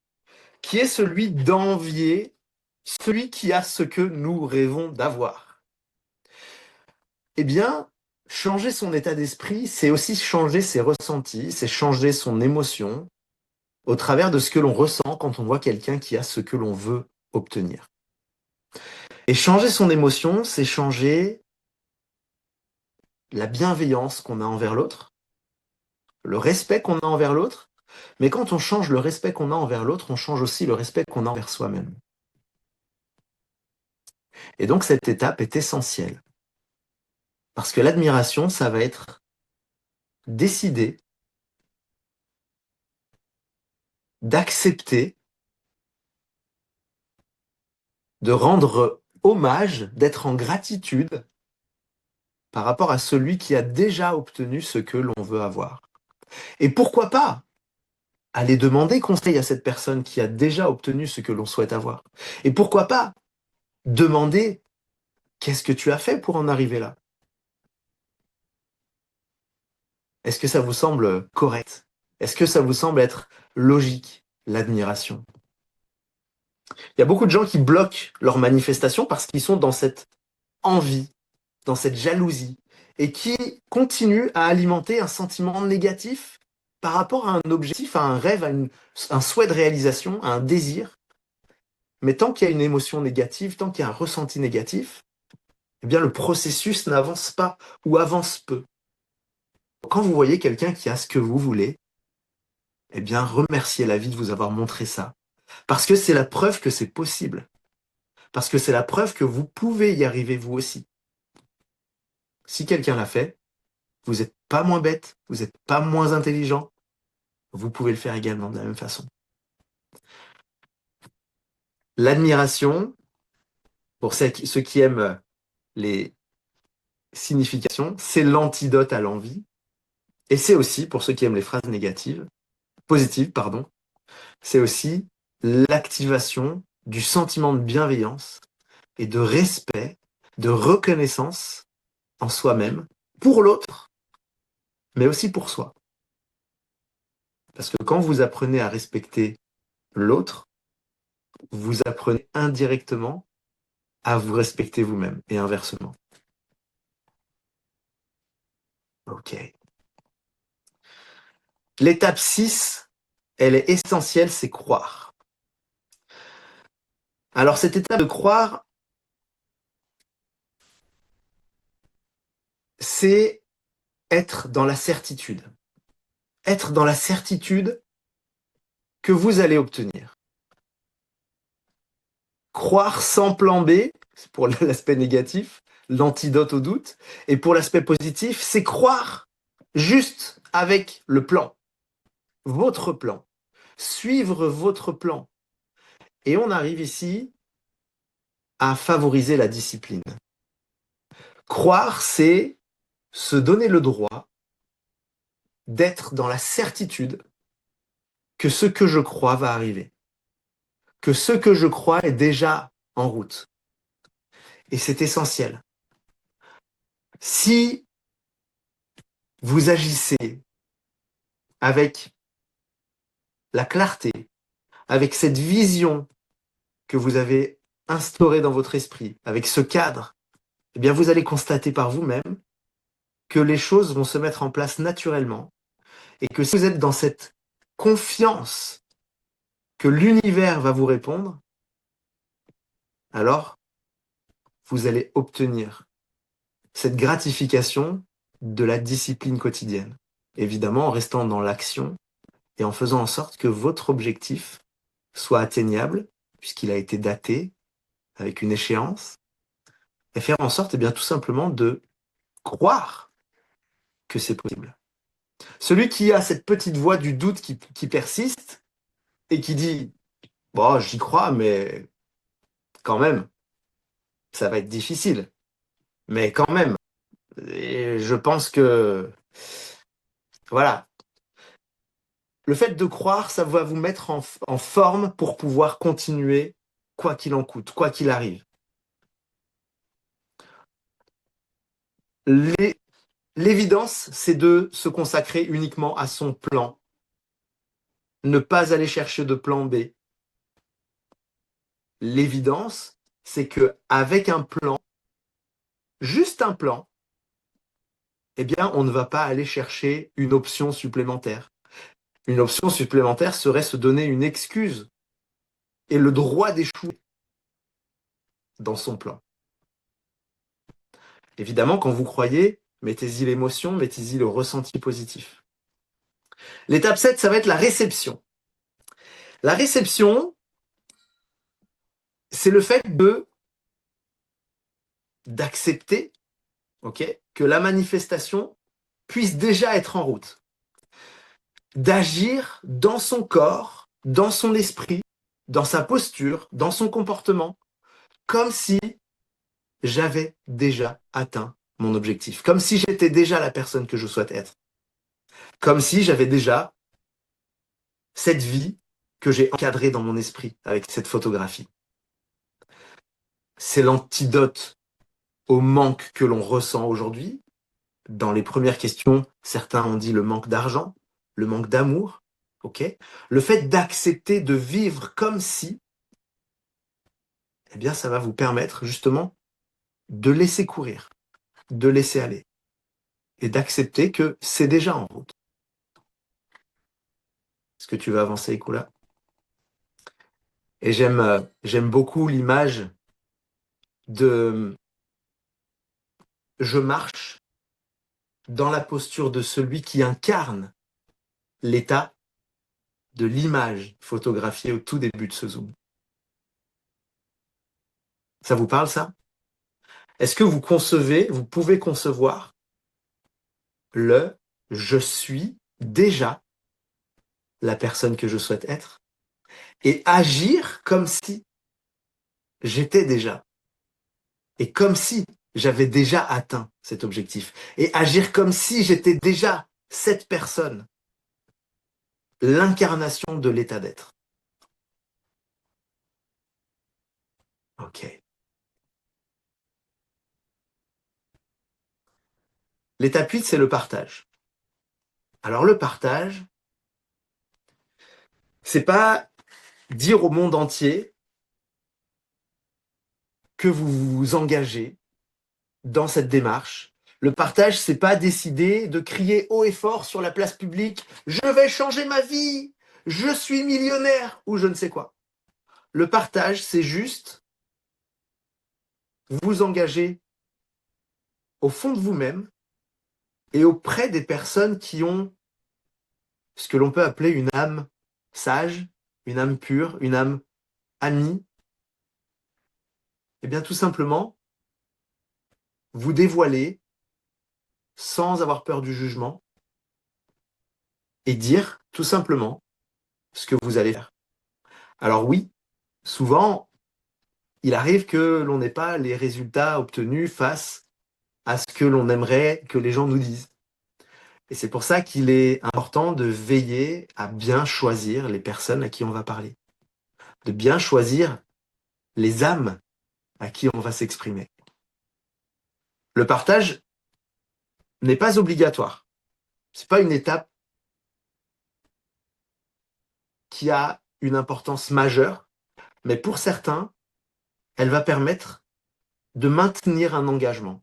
qui est celui d'envier celui qui a ce que nous rêvons d'avoir. Eh bien, changer son état d'esprit, c'est aussi changer ses ressentis, c'est changer son émotion au travers de ce que l'on ressent quand on voit quelqu'un qui a ce que l'on veut obtenir. Et changer son émotion, c'est changer la bienveillance qu'on a envers l'autre, le respect qu'on a envers l'autre, mais quand on change le respect qu'on a envers l'autre, on change aussi le respect qu'on a envers soi-même. Et donc cette étape est essentielle. Parce que l'admiration, ça va être décider d'accepter, de rendre hommage, d'être en gratitude par rapport à celui qui a déjà obtenu ce que l'on veut avoir. Et pourquoi pas aller demander conseil à cette personne qui a déjà obtenu ce que l'on souhaite avoir. Et pourquoi pas demander qu'est-ce que tu as fait pour en arriver là? Est-ce que ça vous semble correct? Est-ce que ça vous semble être logique, l'admiration? Il y a beaucoup de gens qui bloquent leurs manifestations parce qu'ils sont dans cette envie, dans cette jalousie, et qui continuent à alimenter un sentiment négatif par rapport à un objectif, à un rêve, à un souhait de réalisation, à un désir. Mais tant qu'il y a une émotion négative, tant qu'il y a un ressenti négatif, eh bien le processus n'avance pas ou avance peu. Quand vous voyez quelqu'un qui a ce que vous voulez, eh bien remerciez la vie de vous avoir montré ça. Parce que c'est la preuve que c'est possible. Parce que c'est la preuve que vous pouvez y arriver vous aussi. Si quelqu'un l'a fait, vous n'êtes pas moins bête, vous n'êtes pas moins intelligent, vous pouvez le faire également de la même façon. L'admiration, pour ceux qui aiment les significations, c'est l'antidote à l'envie. Et c'est aussi, pour ceux qui aiment les phrases positives, c'est aussi l'activation du sentiment de bienveillance et de respect, de reconnaissance en soi-même, pour l'autre, mais aussi pour soi. Parce que quand vous apprenez à respecter l'autre, vous apprenez indirectement à vous respecter vous-même et inversement. Ok. L'étape 6, elle est essentielle, c'est croire. Alors cette étape de croire, c'est être dans la certitude. Être dans la certitude que vous allez obtenir. Croire sans plan B, c'est pour l'aspect négatif, l'antidote au doute. Et pour l'aspect positif, c'est croire juste avec le plan, votre plan. Suivre votre plan. Et on arrive ici à favoriser la discipline. Croire, c'est se donner le droit d'être dans la certitude que ce que je crois va arriver, que ce que je crois est déjà en route. Et c'est essentiel. Si vous agissez avec la clarté, avec cette vision que vous avez instaurée dans votre esprit, avec ce cadre, eh bien vous allez constater par vous-même que les choses vont se mettre en place naturellement et que si vous êtes dans cette confiance que l'univers va vous répondre, alors vous allez obtenir cette gratification de la discipline quotidienne. Évidemment, en restant dans l'action et en faisant en sorte que votre objectif soit atteignable, puisqu'il a été daté avec une échéance, et faire en sorte, eh bien, tout simplement de croire que c'est possible. Celui qui a cette petite voix du doute qui persiste et qui dit bon, j'y crois, mais quand même, ça va être difficile. Mais quand même, et je pense que voilà. Le fait de croire, ça va vous mettre en forme pour pouvoir continuer quoi qu'il en coûte, quoi qu'il arrive. L'évidence, c'est de se consacrer uniquement à son plan. Ne pas aller chercher de plan B. L'évidence, c'est que avec un plan, juste un plan, eh bien, on ne va pas aller chercher une option supplémentaire. Une option supplémentaire serait se donner une excuse et le droit d'échouer dans son plan. Évidemment, quand vous croyez, mettez-y l'émotion, mettez-y le ressenti positif. L'étape 7, ça va être la réception. La réception, c'est le fait d'accepter, ok, que la manifestation puisse déjà être en route. D'agir dans son corps, dans son esprit, dans sa posture, dans son comportement, comme si j'avais déjà atteint mon objectif, comme si j'étais déjà la personne que je souhaite être, comme si j'avais déjà cette vie que j'ai encadrée dans mon esprit avec cette photographie. C'est l'antidote au manque que l'on ressent aujourd'hui. Dans les premières questions, certains ont dit le manque d'argent, le manque d'amour, ok. Le fait d'accepter de vivre comme si, eh bien, ça va vous permettre justement de laisser courir, de laisser aller et d'accepter que c'est déjà en route. Est-ce que tu veux avancer, Ekula? Et j'aime beaucoup l'image de je marche dans la posture de celui qui incarne l'état de l'image photographiée au tout début de ce zoom. Ça vous parle, ça? Est-ce que vous pouvez concevoir le je suis déjà la personne que je souhaite être et agir comme si j'étais déjà et comme si j'avais déjà atteint cet objectif et agir comme si j'étais déjà cette personne, l'incarnation de l'état d'être. Ok. L'étape 8, c'est le partage. Alors le partage, c'est pas dire au monde entier que vous vous engagez dans cette démarche. Le partage, c'est pas décider de crier haut et fort sur la place publique, je vais changer ma vie, je suis millionnaire, ou je ne sais quoi. Le partage, c'est juste vous engager au fond de vous-même et auprès des personnes qui ont ce que l'on peut appeler une âme sage, une âme pure, une âme amie. Eh bien, tout simplement, vous dévoiler sans avoir peur du jugement et dire tout simplement ce que vous allez faire. Alors oui, souvent, il arrive que l'on n'ait pas les résultats obtenus face à ce que l'on aimerait que les gens nous disent. Et c'est pour ça qu'il est important de veiller à bien choisir les personnes à qui on va parler, de bien choisir les âmes à qui on va s'exprimer. Le partage n'est pas obligatoire. C'est pas une étape qui a une importance majeure, mais pour certains, elle va permettre de maintenir un engagement.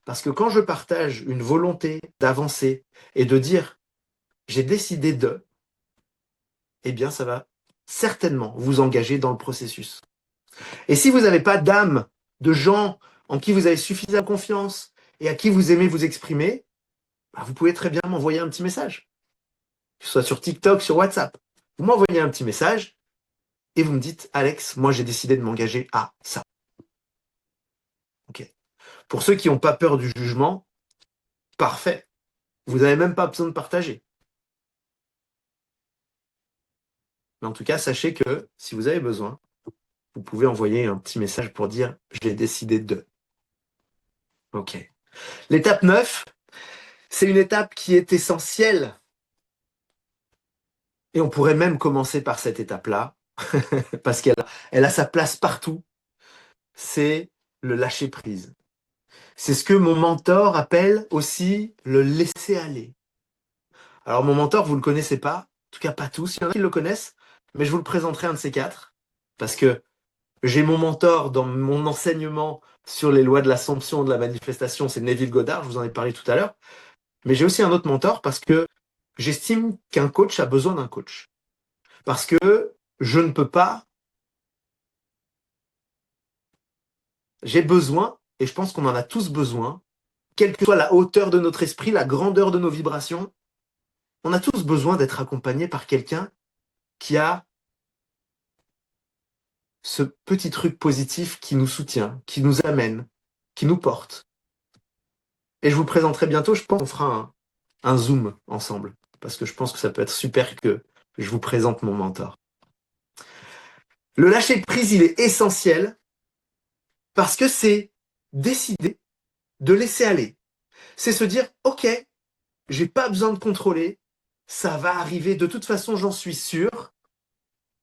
Parce que quand je partage une volonté d'avancer et de dire j'ai décidé de, eh bien ça va certainement vous engager dans le processus. Et si vous n'avez pas d'âme, de gens en qui vous avez suffisamment confiance et à qui vous aimez vous exprimer, bah, vous pouvez très bien m'envoyer un petit message. Que ce soit sur TikTok, sur WhatsApp. Vous m'envoyez un petit message et vous me dites, Alex, moi j'ai décidé de m'engager à ça. Ok. Pour ceux qui n'ont pas peur du jugement, parfait. Vous n'avez même pas besoin de partager. Mais en tout cas, sachez que si vous avez besoin, vous pouvez envoyer un petit message pour dire j'ai décidé de. Ok. L'étape 9, c'est une étape qui est essentielle. Et on pourrait même commencer par cette étape-là, parce qu'elle a sa place partout. C'est le lâcher prise. C'est ce que mon mentor appelle aussi le laisser aller. Alors mon mentor, vous ne le connaissez pas, en tout cas pas tous, il y en a qui le connaissent, mais je vous le présenterai un de ces quatre, parce que j'ai mon mentor dans mon enseignement sur les lois de l'assomption de la manifestation, c'est Neville Goddard, je vous en ai parlé tout à l'heure, mais j'ai aussi un autre mentor parce que j'estime qu'un coach a besoin d'un coach. Parce que je ne peux pas, j'ai besoin, et je pense qu'on en a tous besoin, quelle que soit la hauteur de notre esprit, la grandeur de nos vibrations, on a tous besoin d'être accompagné par quelqu'un qui a ce petit truc positif qui nous soutient, qui nous amène, qui nous porte. Et je vous présenterai bientôt, je pense qu'on fera un Zoom ensemble, parce que je pense que ça peut être super que je vous présente mon mentor. Le lâcher prise, il est essentiel parce que c'est décider de laisser aller. C'est se dire, ok, j'ai pas besoin de contrôler, ça va arriver, de toute façon, j'en suis sûr,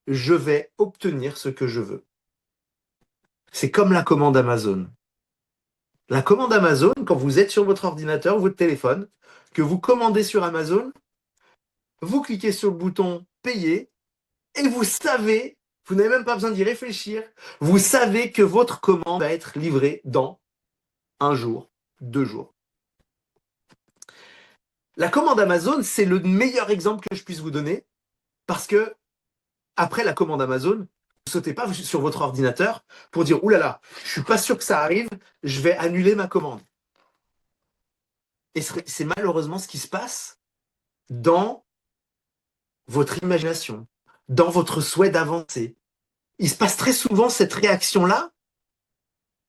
je vais obtenir ce que je veux. C'est comme la commande Amazon. La commande Amazon, quand vous êtes sur votre ordinateur ou votre téléphone, que vous commandez sur Amazon, vous cliquez sur le bouton payer et vous savez, vous n'avez même pas besoin d'y réfléchir, vous savez que votre commande va être livrée dans 1 jour, 2 jours. La commande Amazon, c'est le meilleur exemple que je puisse vous donner parce que après la commande Amazon, vous ne sautez pas sur votre ordinateur pour dire « Ouh là là, je ne suis pas sûr que ça arrive, je vais annuler ma commande ». Et c'est malheureusement ce qui se passe dans votre imagination, dans votre souhait d'avancer. Il se passe très souvent cette réaction-là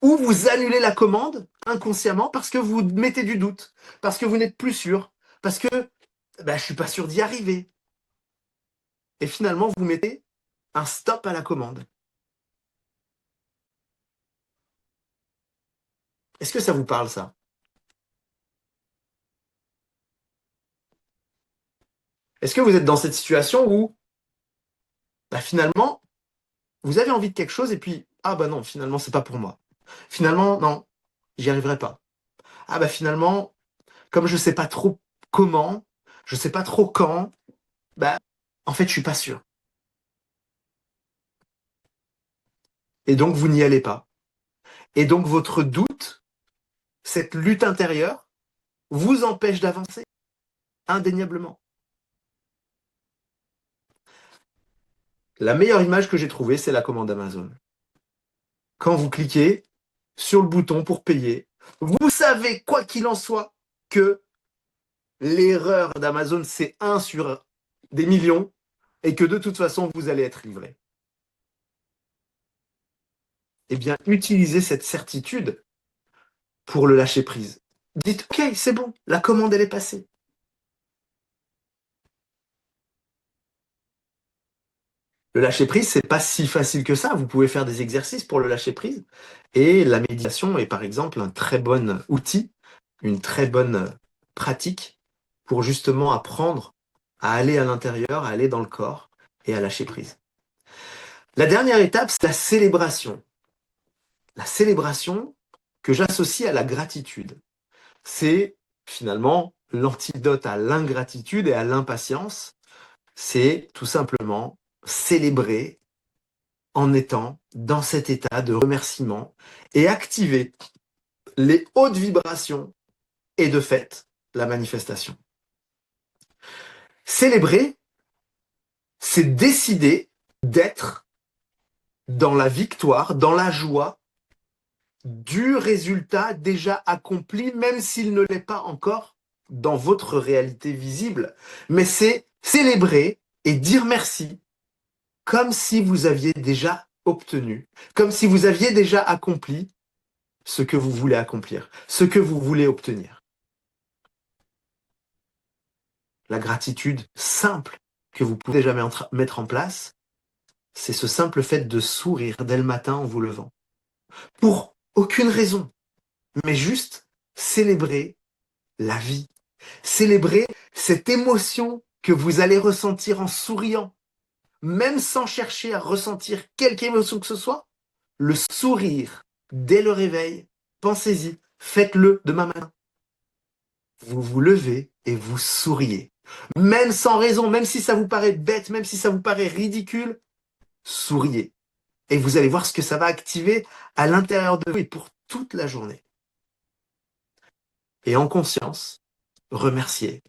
où vous annulez la commande inconsciemment parce que vous mettez du doute, parce que vous n'êtes plus sûr, parce que je ne suis pas sûr d'y arriver. Et finalement, vous mettez un stop à la commande. Est-ce que ça vous parle, ça? Est-ce que vous êtes dans cette situation où finalement, vous avez envie de quelque chose et puis, ah bah non, finalement, c'est pas pour moi. Finalement, non, j'y arriverai pas. Ah bah finalement, comme je ne sais pas trop comment, je ne sais pas trop quand, bah, en fait, je ne suis pas sûr. Et donc, vous n'y allez pas. Et donc, votre doute, cette lutte intérieure, vous empêche d'avancer, indéniablement. La meilleure image que j'ai trouvée, c'est la commande Amazon. Quand vous cliquez sur le bouton pour payer, vous savez, quoi qu'il en soit, que l'erreur d'Amazon, c'est 1 sur des millions et que de toute façon, vous allez être livré. Eh bien, utilisez cette certitude pour le lâcher prise. Dites, OK, c'est bon, la commande, elle est passée. Le lâcher prise, c'est pas si facile que ça. Vous pouvez faire des exercices pour le lâcher prise. Et la méditation est par exemple un très bon outil, une très bonne pratique pour justement apprendre à aller à l'intérieur, à aller dans le corps et à lâcher prise. La dernière étape, c'est la célébration. La célébration que j'associe à la gratitude. C'est finalement l'antidote à l'ingratitude et à l'impatience. C'est tout simplement célébrer en étant dans cet état de remerciement et activer les hautes vibrations et de fait la manifestation. Célébrer, c'est décider d'être dans la victoire, dans la joie du résultat déjà accompli, même s'il ne l'est pas encore dans votre réalité visible. Mais c'est célébrer et dire merci comme si vous aviez déjà obtenu, comme si vous aviez déjà accompli ce que vous voulez accomplir, ce que vous voulez obtenir. La gratitude simple que vous pouvez déjà mettre en place, c'est ce simple fait de sourire dès le matin en vous levant. Pour aucune raison, mais juste célébrer la vie. Célébrer cette émotion que vous allez ressentir en souriant, même sans chercher à ressentir quelque émotion que ce soit. Le sourire dès le réveil, pensez-y, faites-le demain matin. Vous vous levez et vous souriez. Même sans raison, même si ça vous paraît bête, même si ça vous paraît ridicule, souriez. Et vous allez voir ce que ça va activer à l'intérieur de vous et pour toute la journée. Et en conscience, remerciez.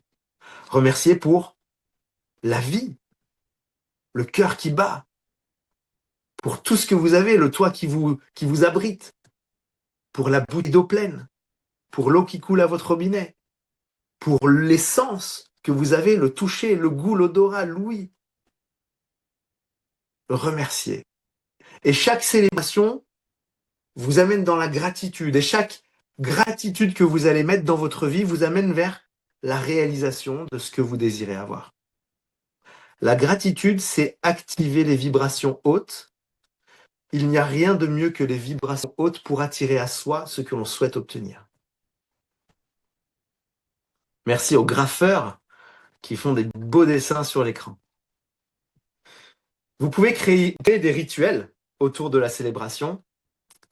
Remerciez pour la vie, le cœur qui bat, pour tout ce que vous avez, le toit qui vous abrite, pour la bouteille d'eau pleine, pour l'eau qui coule à votre robinet, pour l'essence que vous avez, le toucher, le goût, l'odorat, l'ouïe. Remerciez. Et chaque célébration vous amène dans la gratitude. Et chaque gratitude que vous allez mettre dans votre vie vous amène vers la réalisation de ce que vous désirez avoir. La gratitude, c'est activer les vibrations hautes. Il n'y a rien de mieux que les vibrations hautes pour attirer à soi ce que l'on souhaite obtenir. Merci aux graffeurs qui font des beaux dessins sur l'écran. Vous pouvez créer des rituels autour de la célébration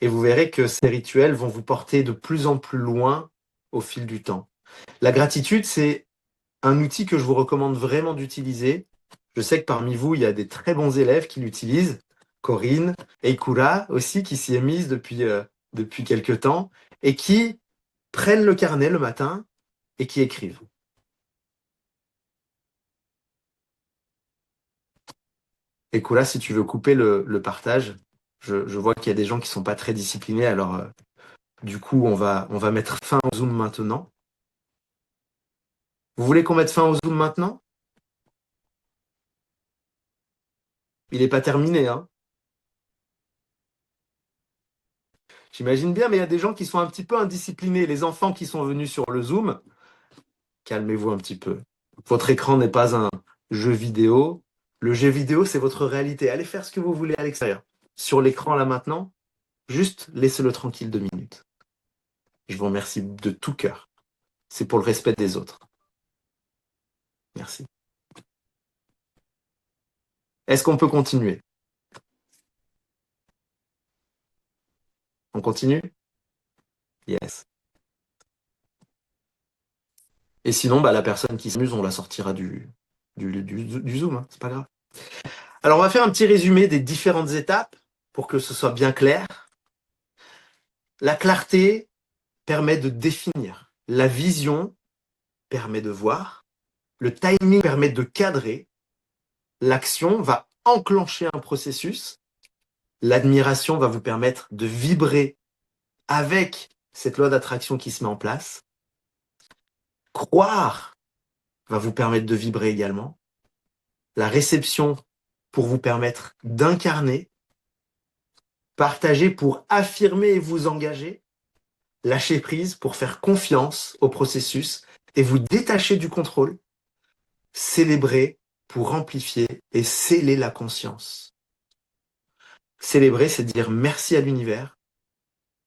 et vous verrez que ces rituels vont vous porter de plus en plus loin au fil du temps. La gratitude, c'est un outil que je vous recommande vraiment d'utiliser. Je sais que parmi vous, il y a des très bons élèves qui l'utilisent. Corinne, Eikura aussi, qui s'y est mise depuis quelques temps, et qui prennent le carnet le matin et qui écrivent. Eikura, si tu veux couper le partage, je vois qu'il y a des gens qui ne sont pas très disciplinés, alors du coup, on va mettre fin au Zoom maintenant. Vous voulez qu'on mette fin au Zoom maintenant? Il n'est pas terminé, hein? J'imagine bien, mais il y a des gens qui sont un petit peu indisciplinés. Les enfants qui sont venus sur le Zoom, calmez-vous un petit peu. Votre écran n'est pas un jeu vidéo. Le jeu vidéo, c'est votre réalité. Allez faire ce que vous voulez à l'extérieur. Sur l'écran, là maintenant, juste laissez-le tranquille 2 minutes. Je vous remercie de tout cœur. C'est pour le respect des autres. Merci. Est-ce qu'on peut continuer? On continue? Yes. Et sinon, bah, la personne qui s'amuse, on la sortira du Zoom, hein, c'est pas grave. Alors, on va faire un petit résumé des différentes étapes pour que ce soit bien clair. La clarté permet de définir. La vision permet de voir. Le timing permet de cadrer. L'action va enclencher un processus. L'admiration va vous permettre de vibrer avec cette loi d'attraction qui se met en place. Croire va vous permettre de vibrer également. La réception pour vous permettre d'incarner. Partager pour affirmer et vous engager. Lâcher prise pour faire confiance au processus et vous détacher du contrôle. Célébrer pour amplifier et sceller la conscience. Célébrer, c'est dire merci à l'univers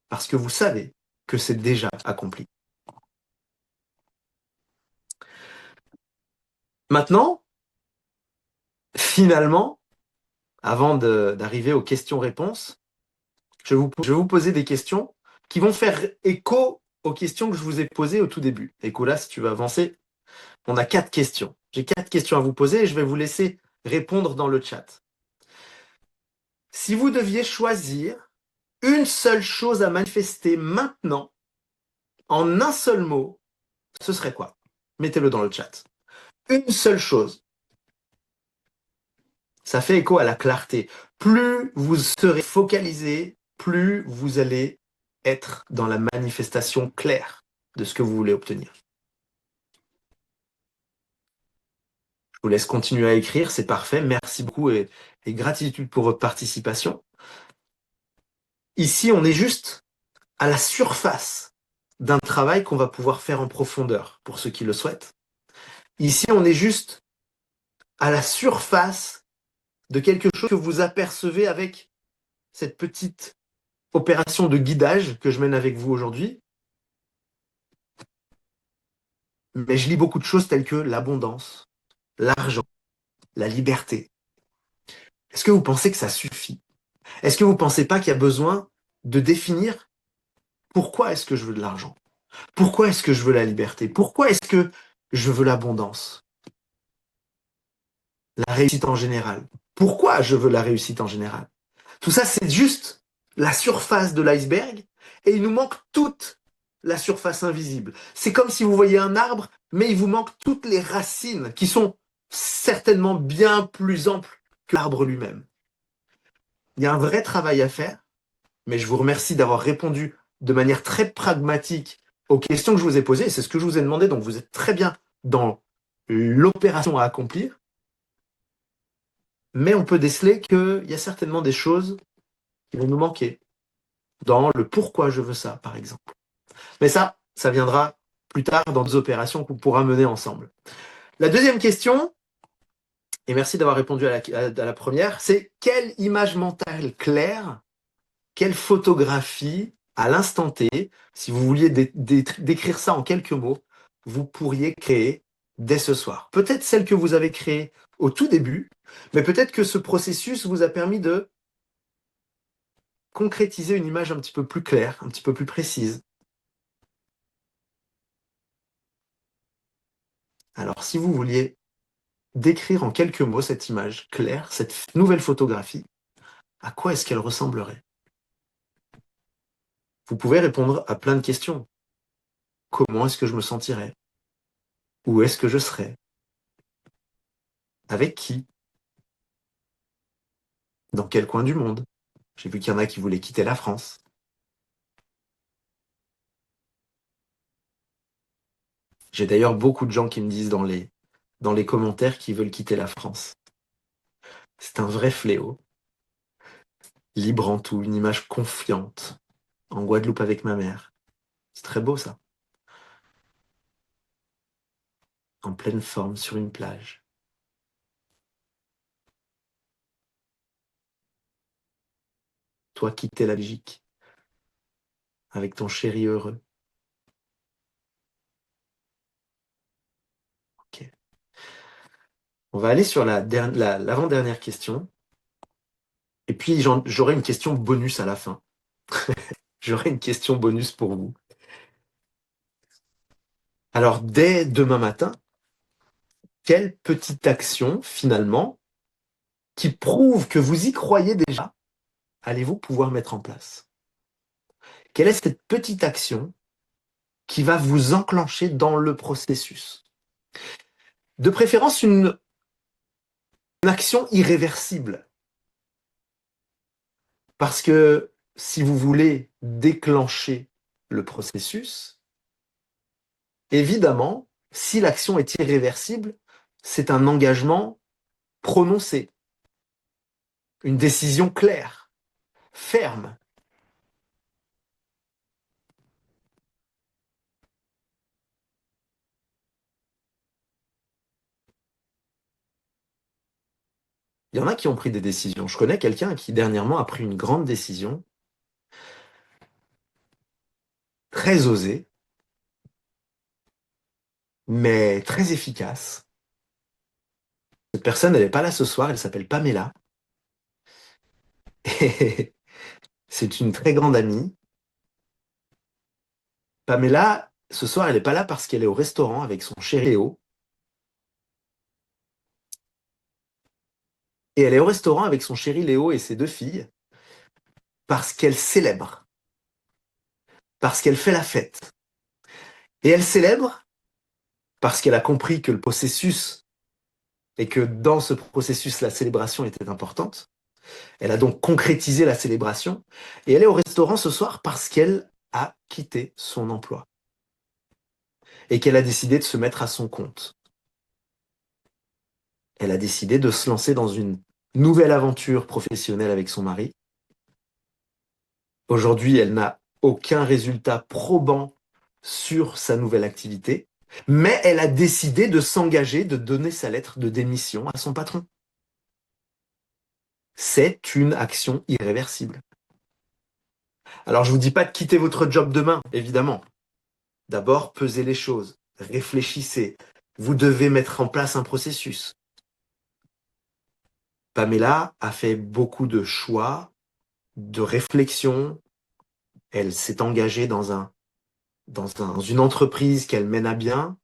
parce que vous savez que c'est déjà accompli. Maintenant, finalement, avant d'arriver aux questions-réponses, je vais vous poser des questions qui vont faire écho aux questions que je vous ai posées au tout début. Et là, si tu veux avancer, on a 4 questions. J'ai 4 questions à vous poser et je vais vous laisser répondre dans le chat. Si vous deviez choisir une seule chose à manifester maintenant, en un seul mot, ce serait quoi? Mettez-le dans le chat. Une seule chose. Ça fait écho à la clarté. Plus vous serez focalisé, plus vous allez être dans la manifestation claire de ce que vous voulez obtenir. Je vous laisse continuer à écrire, c'est parfait. Merci beaucoup et gratitude pour votre participation. Ici, on est juste à la surface d'un travail qu'on va pouvoir faire en profondeur pour ceux qui le souhaitent. Ici, on est juste à la surface de quelque chose que vous apercevez avec cette petite opération de guidage que je mène avec vous aujourd'hui. Mais je lis beaucoup de choses telles que l'abondance, l'argent, la liberté. Est-ce que vous pensez que ça suffit? Est-ce que vous ne pensez pas qu'il y a besoin de définir pourquoi est-ce que je veux de l'argent? Pourquoi est-ce que je veux la liberté? Pourquoi est-ce que je veux l'abondance? La réussite en général. Pourquoi je veux la réussite en général? Tout ça, c'est juste la surface de l'iceberg et il nous manque toute la surface invisible. C'est comme si vous voyez un arbre, mais il vous manque toutes les racines qui sont certainement bien plus amples que l'arbre lui-même. Il y a un vrai travail à faire, mais je vous remercie d'avoir répondu de manière très pragmatique aux questions que je vous ai posées. C'est ce que je vous ai demandé, donc vous êtes très bien dans l'opération à accomplir. Mais on peut déceler qu'il y a certainement des choses qui vont nous manquer dans le pourquoi je veux ça, par exemple. Mais ça viendra plus tard dans des opérations qu'on pourra mener ensemble. La deuxième question, et merci d'avoir répondu à la première, c'est quelle image mentale claire, quelle photographie à l'instant T, si vous vouliez décrire ça en quelques mots, vous pourriez créer dès ce soir. Peut-être celle que vous avez créée au tout début, mais peut-être que ce processus vous a permis de concrétiser une image un petit peu plus claire, un petit peu plus précise. Alors, si vous vouliez décrire en quelques mots cette image claire, cette nouvelle photographie, à quoi est-ce qu'elle ressemblerait? Vous pouvez répondre à plein de questions. Comment est-ce que je me sentirais? Où est-ce que je serais? Avec qui? Dans quel coin du monde? J'ai vu qu'il y en a qui voulaient quitter la France. J'ai d'ailleurs beaucoup de gens qui me disent dans les commentaires qu'ils veulent quitter la France. C'est un vrai fléau. Libre en tout, une image confiante. En Guadeloupe avec ma mère. C'est très beau ça. En pleine forme sur une plage. Toi quitter la Belgique. Avec ton chéri heureux. Ok. On va aller sur l'avant-dernière question. Et puis j'aurai une question bonus à la fin. J'aurai une question bonus pour vous. Alors, dès demain matin, quelle petite action, finalement, qui prouve que vous y croyez déjà, allez-vous pouvoir mettre en place? Quelle est cette petite action qui va vous enclencher dans le processus? De préférence, une action irréversible. Parce que si vous voulez déclencher le processus, évidemment, si l'action est irréversible, c'est un engagement prononcé, une décision claire, ferme. Il y en a qui ont pris des décisions. Je connais quelqu'un qui dernièrement a pris une grande décision, très osée, mais très efficace. Cette personne, elle n'est pas là ce soir, elle s'appelle Pamela. Et c'est une très grande amie. Pamela, ce soir, elle n'est pas là parce qu'elle est au restaurant avec son chéri Léo. Et elle est au restaurant avec son chéri Léo et ses deux filles parce qu'elle célèbre, parce qu'elle fait la fête. Et elle célèbre parce qu'elle a compris que le processus et que dans ce processus, la célébration était importante. Elle a donc concrétisé la célébration. Et elle est au restaurant ce soir parce qu'elle a quitté son emploi et qu'elle a décidé de se mettre à son compte. Elle a décidé de se lancer dans une nouvelle aventure professionnelle avec son mari. Aujourd'hui, elle n'a aucun résultat probant sur sa nouvelle activité, mais elle a décidé de s'engager, de donner sa lettre de démission à son patron. C'est une action irréversible. Alors, je ne vous dis pas de quitter votre job demain, évidemment. D'abord, pesez les choses, réfléchissez. Vous devez mettre en place un processus. Pamela a fait beaucoup de choix, de réflexion. Elle s'est engagée dans une entreprise qu'elle mène à bien.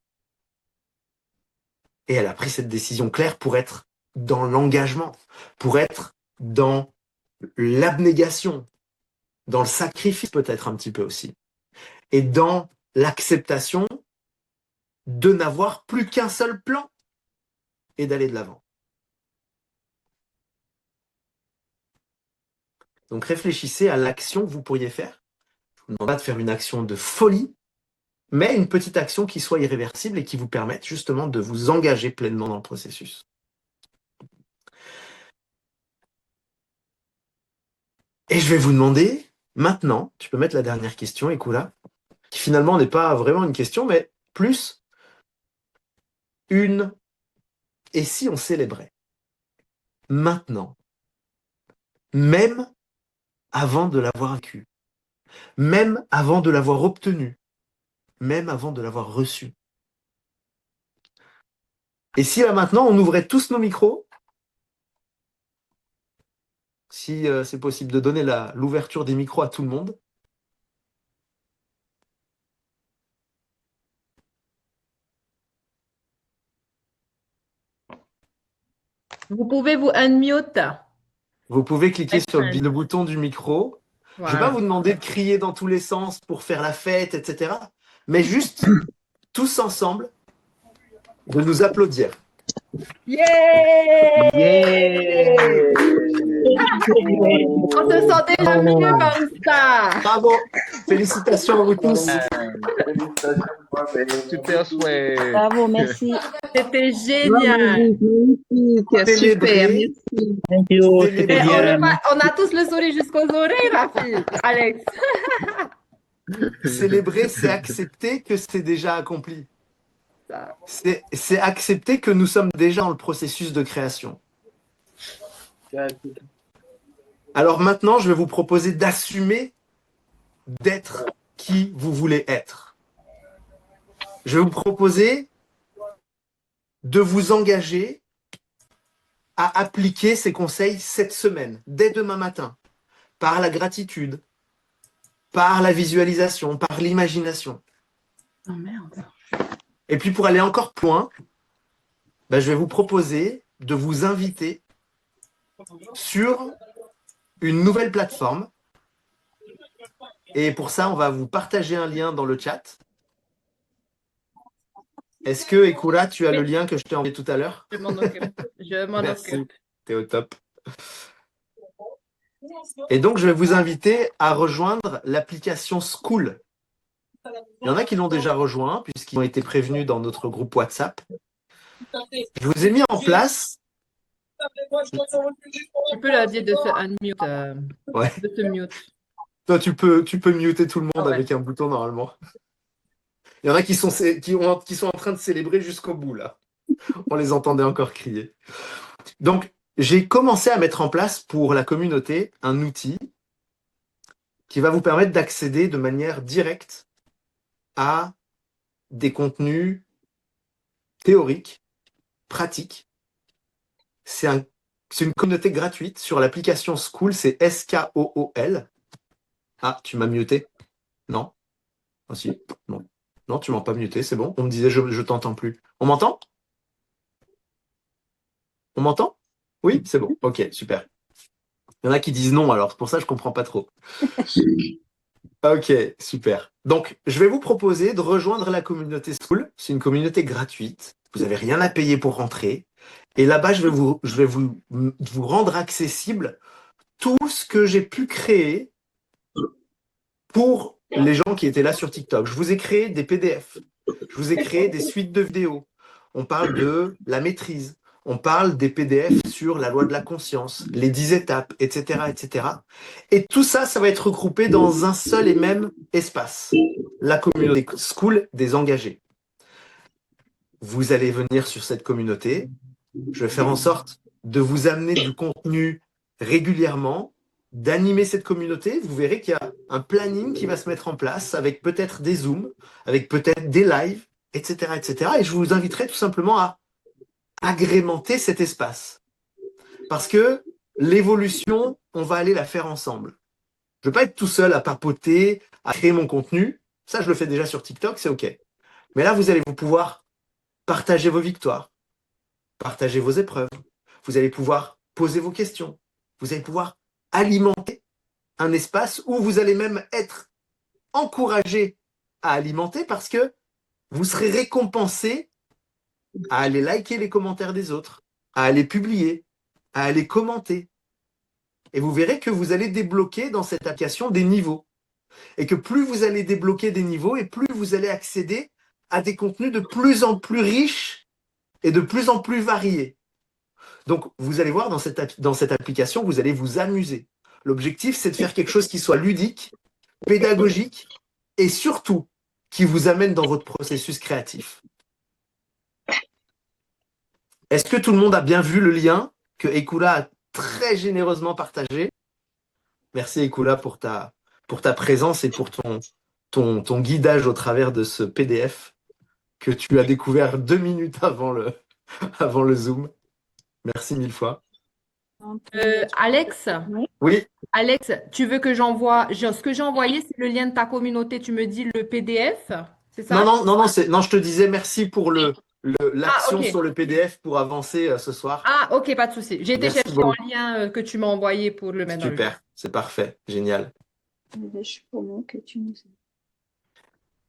Et elle a pris cette décision claire pour être dans l'engagement, pour être dans l'abnégation, dans le sacrifice peut-être un petit peu aussi, et dans l'acceptation de n'avoir plus qu'un seul plan et d'aller de l'avant. Donc réfléchissez à l'action que vous pourriez faire. Je vous demande pas de faire une action de folie, mais une petite action qui soit irréversible et qui vous permette justement de vous engager pleinement dans le processus. Et je vais vous demander, maintenant, tu peux mettre la dernière question, Ekula, qui finalement n'est pas vraiment une question, mais plus une « et si on célébrait ?» Maintenant, même avant de l'avoir vécu, même avant de l'avoir obtenu, même avant de l'avoir reçu. Et si là maintenant, on ouvrait tous nos micros, si c'est possible de donner l'ouverture des micros à tout le monde. Vous pouvez vous unmute. Vous pouvez cliquer sur Excellent. le bouton du micro. Je ne vais pas Voilà. vous demander de crier dans tous les sens pour faire la fête, etc. Mais juste, tous ensemble, de nous applaudir. Yeah! Yeah! On se sent déjà mieux comme ça. Bravo! Félicitations à vous tous. Félicitations, moi-même. Super chouette. Bravo, merci. C'était génial. Magnifique, super, merci. Thank you, Célébrer. c'était Et bien. on a tous le sourire jusqu'aux oreilles, Rafi, Alex. Célébrer, c'est accepter que c'est déjà accompli. Ça. C'est accepter que nous sommes déjà dans le processus de création. Alors maintenant, je vais vous proposer d'assumer d'être qui vous voulez être. Je vais vous proposer de vous engager à appliquer ces conseils cette semaine, dès demain matin, par la gratitude, par la visualisation, par l'imagination. Oh merde. Et puis pour aller encore plus loin, ben, je vais vous proposer de vous inviter sur une nouvelle plateforme. Et pour ça, on va vous partager un lien dans le chat. Est-ce que, Ekura, tu as le Oui. lien que je t'ai envoyé tout à l'heure? Je m'en occupe. Je m'en Merci, occupe. t'es au top. Et donc, je vais vous inviter à rejoindre l'application School. Il y en a qui l'ont déjà rejoint, puisqu'ils ont été prévenus dans notre groupe WhatsApp. Je vous ai mis en place. Tu peux leur dire de se unmute, Ouais. de se mute. Toi, tu peux muter tout le monde Ah ouais. avec un bouton normalement. Il y en a qui sont en train de célébrer jusqu'au bout, là. On les entendait encore crier. Donc, j'ai commencé à mettre en place pour la communauté un outil qui va vous permettre d'accéder de manière directe à des contenus théoriques, pratiques. C'est une communauté gratuite sur l'application School, c'est Skool. Ah, tu m'as muté? Non? Ah si, non. Non, tu m'as pas muté, c'est bon. On me disait je t'entends plus. On m'entend? On m'entend? Oui, c'est bon. Ok, super. Il y en a qui disent non, alors c'est pour ça que je comprends pas trop. Ok, super. Donc, je vais vous proposer de rejoindre la communauté School. C'est une communauté gratuite. Vous n'avez rien à payer pour rentrer. Et là-bas, je vais vous rendre accessible tout ce que j'ai pu créer pour les gens qui étaient là sur TikTok. Je vous ai créé des PDF. Je vous ai créé des suites de vidéos. On parle de la maîtrise. On parle des PDF sur la loi de la conscience, les 10 étapes, etc., etc. Et tout ça, ça va être regroupé dans un seul et même espace. La communauté School des engagés. Vous allez venir sur cette communauté. Je vais faire en sorte de vous amener du contenu régulièrement, d'animer cette communauté. Vous verrez qu'il y a un planning qui va se mettre en place avec peut-être des Zooms, avec peut-être des lives, etc., etc. Et je vous inviterai tout simplement à agrémenter cet espace. Parce que l'évolution, on va aller la faire ensemble. Je ne veux pas être tout seul à papoter, à créer mon contenu. Ça, je le fais déjà sur TikTok, c'est OK. Mais là, vous allez pouvoir partager vos victoires, partager vos épreuves. Vous allez pouvoir poser vos questions. Vous allez pouvoir alimenter un espace où vous allez même être encouragé à alimenter parce que vous serez récompensé à aller liker les commentaires des autres, à aller publier, à aller commenter. Et vous verrez que vous allez débloquer dans cette application des niveaux. Et que plus vous allez débloquer des niveaux et plus vous allez accéder à des contenus de plus en plus riches et de plus en plus variés. Donc, vous allez voir dans cette application, vous allez vous amuser. L'objectif, c'est de faire quelque chose qui soit ludique, pédagogique et surtout qui vous amène dans votre processus créatif. Est-ce que tout le monde a bien vu le lien que Ekula a très généreusement partagé? Merci Ekula pour ta présence et pour ton guidage au travers de ce PDF que tu as découvert 2 minutes avant le Zoom. Merci mille fois. Alex, Oui, Alex, tu veux que ce que j'ai envoyé, c'est le lien de ta communauté. Tu me dis le PDF, c'est non, ça? non, non, non, je te disais merci pour Ah, l'action ok. sur le PDF pour avancer ce soir. Ah, ok, pas de souci. J'ai été Merci chercher beaucoup. en lien que tu m'as envoyé pour le mettre dans le chat. Super, c'est parfait, génial. Je promets que tu nous...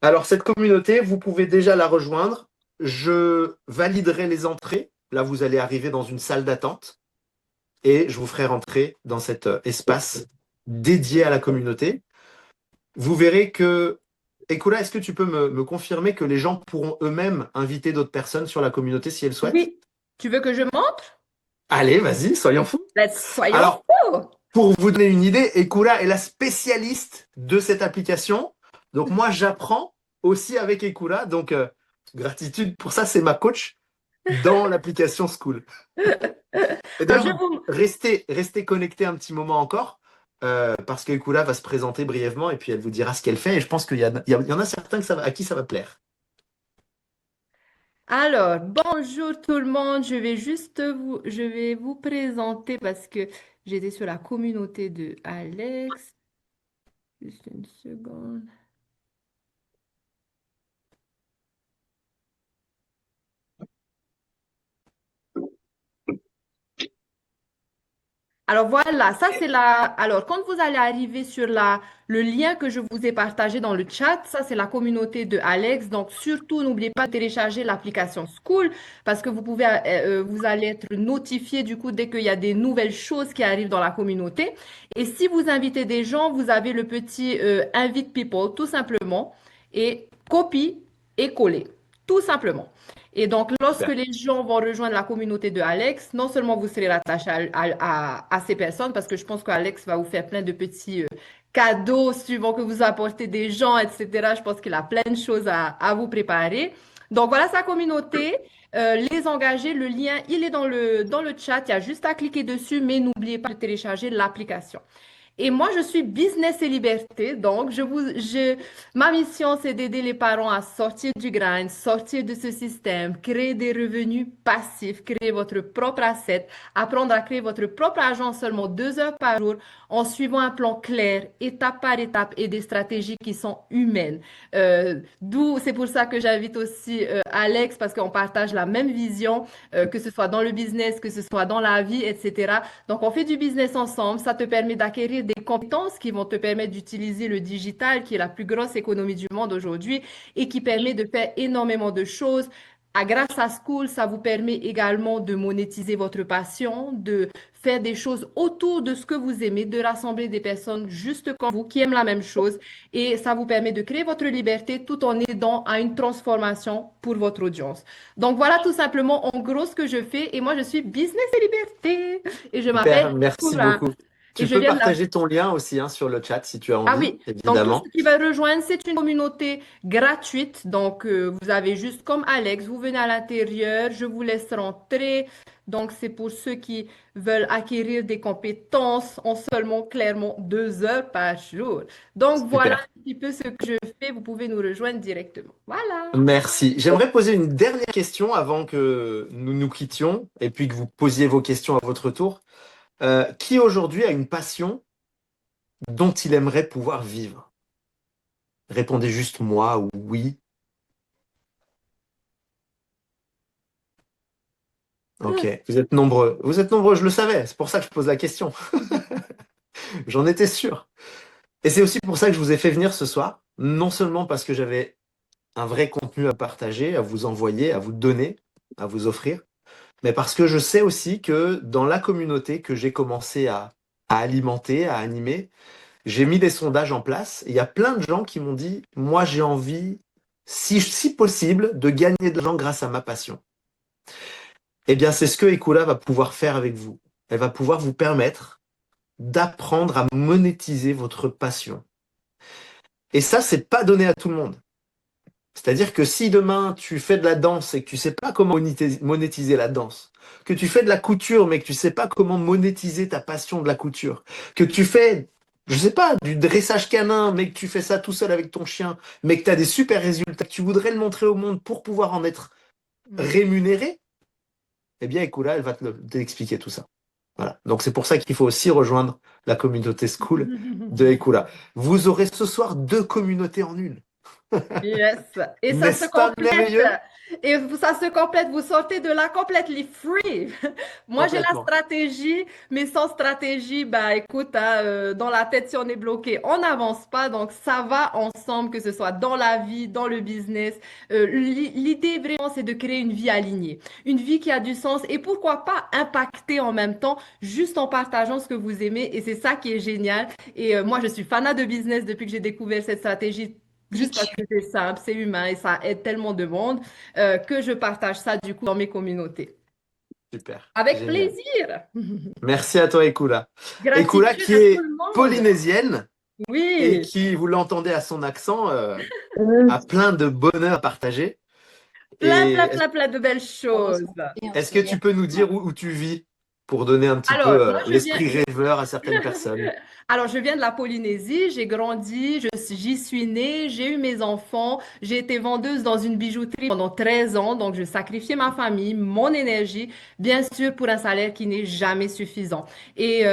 Alors, cette communauté, vous pouvez déjà la rejoindre. Je validerai les entrées. Là, vous allez arriver dans une salle d'attente et je vous ferai rentrer dans cet espace dédié à la communauté. Vous verrez que, Ekula, est-ce que tu peux me confirmer que les gens pourront eux-mêmes inviter d'autres personnes sur la communauté si elles souhaitent? Oui. Tu veux que je montre? Allez, vas-y, soyons fous. Soyons Alors, fous. pour vous donner une idée, Ekula est la spécialiste de cette application. Donc moi, j'apprends aussi avec Ekula. Donc, gratitude pour ça, c'est ma coach dans l'application School. Et Alors, d'ailleurs, restez connectés un petit moment encore parce qu'Ekula va se présenter brièvement et puis elle vous dira ce qu'elle fait. Et je pense qu'il y en a certains à qui ça va plaire. Alors, bonjour tout le monde. Je vais vous présenter parce que j'étais sur la communauté de Alex. Juste une seconde. Alors voilà, ça c'est la. Alors quand vous allez arriver sur le lien que je vous ai partagé dans le chat, ça c'est la communauté de Alex. Donc surtout n'oubliez pas de télécharger l'application School parce que vous allez être notifié du coup dès qu'il y a des nouvelles choses qui arrivent dans la communauté. Et si vous invitez des gens, vous avez le petit invite people tout simplement et copie et coller tout simplement. Et donc, lorsque Super. les gens vont rejoindre la communauté de Alex, non seulement vous serez rattaché à ces personnes, parce que je pense qu'Alex va vous faire plein de petits cadeaux suivant que vous apportez des gens, etc. Je pense qu'il a plein de choses à vous préparer. Donc, voilà sa communauté. Les engager, le lien, il est dans le chat. Il y a juste à cliquer dessus, mais n'oubliez pas de télécharger l'application. Et moi, je suis business et liberté. Donc, ma mission, c'est d'aider les parents à sortir du grind, sortir de ce système, créer des revenus passifs, créer votre propre asset, apprendre à créer votre propre argent seulement 2 heures par jour en suivant un plan clair, étape par étape et des stratégies qui sont humaines. C'est pour ça que j'invite aussi Alex parce qu'on partage la même vision, que ce soit dans le business, que ce soit dans la vie, etc. Donc, on fait du business ensemble. Ça te permet d'acquérir des compétences qui vont te permettre d'utiliser le digital, qui est la plus grosse économie du monde aujourd'hui et qui permet de faire énormément de choses. Grâce à School, ça vous permet également de monétiser votre passion, de faire des choses autour de ce que vous aimez, de rassembler des personnes juste comme vous qui aiment la même chose. Et ça vous permet de créer votre liberté tout en aidant à une transformation pour votre audience. Donc voilà tout simplement en gros ce que je fais. Et moi, je suis Business et Liberté. Et je Super, m'appelle merci Nicolas. beaucoup. Et Tu je peux viens de la partager ton lien aussi hein, sur le chat si tu as Ah envie, oui, donc tout ce évidemment. qui va rejoindre, c'est une communauté gratuite. Donc vous avez juste comme Alex, vous venez à l'intérieur, je vous laisse rentrer. Donc c'est pour ceux qui veulent acquérir des compétences en seulement clairement 2 heures par jour. Donc voilà Super. un petit peu ce que je fais. Vous pouvez nous rejoindre directement. Voilà. Merci. J'aimerais poser une dernière question avant que nous nous quittions et puis que vous posiez vos questions à votre tour. Qui aujourd'hui a une passion dont il aimerait pouvoir vivre? Répondez juste moi ou oui. Ok, vous êtes nombreux. Vous êtes nombreux, je le savais. C'est pour ça que je pose la question. J'en étais sûr. Et c'est aussi pour ça que je vous ai fait venir ce soir. Non seulement parce que j'avais un vrai contenu à partager, à vous envoyer, à vous donner, à vous offrir, mais parce que je sais aussi que dans la communauté que j'ai commencé à alimenter, à animer, j'ai mis des sondages en place. Et il y a plein de gens qui m'ont dit, moi j'ai envie, si possible, de gagner de l'argent grâce à ma passion. Eh bien, c'est ce que Ekula va pouvoir faire avec vous. Elle va pouvoir vous permettre d'apprendre à monétiser votre passion. Et ça, c'est pas donné à tout le monde. C'est-à-dire que si demain tu fais de la danse et que tu sais pas comment monétiser la danse, que tu fais de la couture mais que tu sais pas comment monétiser ta passion de la couture, que tu fais, je sais pas, du dressage canin mais que tu fais ça tout seul avec ton chien, mais que tu as des super résultats, que tu voudrais le montrer au monde pour pouvoir en être rémunéré, eh bien Ekula, elle va t'expliquer tout ça. Voilà. Donc c'est pour ça qu'il faut aussi rejoindre la communauté School de Ekula. Vous aurez ce soir 2 communautés en une. Yes. Et ça se N'est-ce pas complète. merveilleux? Et ça se complète. Vous sortez de là completely free. Moi, j'ai la Complètement. stratégie, mais sans stratégie, bah écoute, hein, dans la tête, si on est bloqué, on n'avance pas. Donc, ça va ensemble, que ce soit dans la vie, dans le business. L'idée, vraiment, c'est de créer une vie alignée, une vie qui a du sens et pourquoi pas impacter en même temps, juste en partageant ce que vous aimez. Et c'est ça qui est génial. Et moi, je suis fanat de business depuis que j'ai découvert cette stratégie. Juste parce que c'est simple, c'est humain et ça aide tellement de monde que je partage ça du coup dans mes communautés. Super, Avec génial. plaisir. Merci à toi, Ekula. Ekula Gratitude qui à tout est le monde. polynésienne et Oui, qui, vous l'entendez à son accent, a plein de bonheur à partager. plein, Et plein, plein, plein de belles choses. est-ce que tu peux nous dire où tu vis pour donner un petit Alors, peu moi, l'esprit rêveur à certaines personnes? Alors, je viens de la Polynésie, j'ai grandi, j'y suis née, j'ai eu mes enfants, j'ai été vendeuse dans une bijouterie pendant 13 ans, donc je sacrifiais ma famille, mon énergie, bien sûr, pour un salaire qui n'est jamais suffisant. Et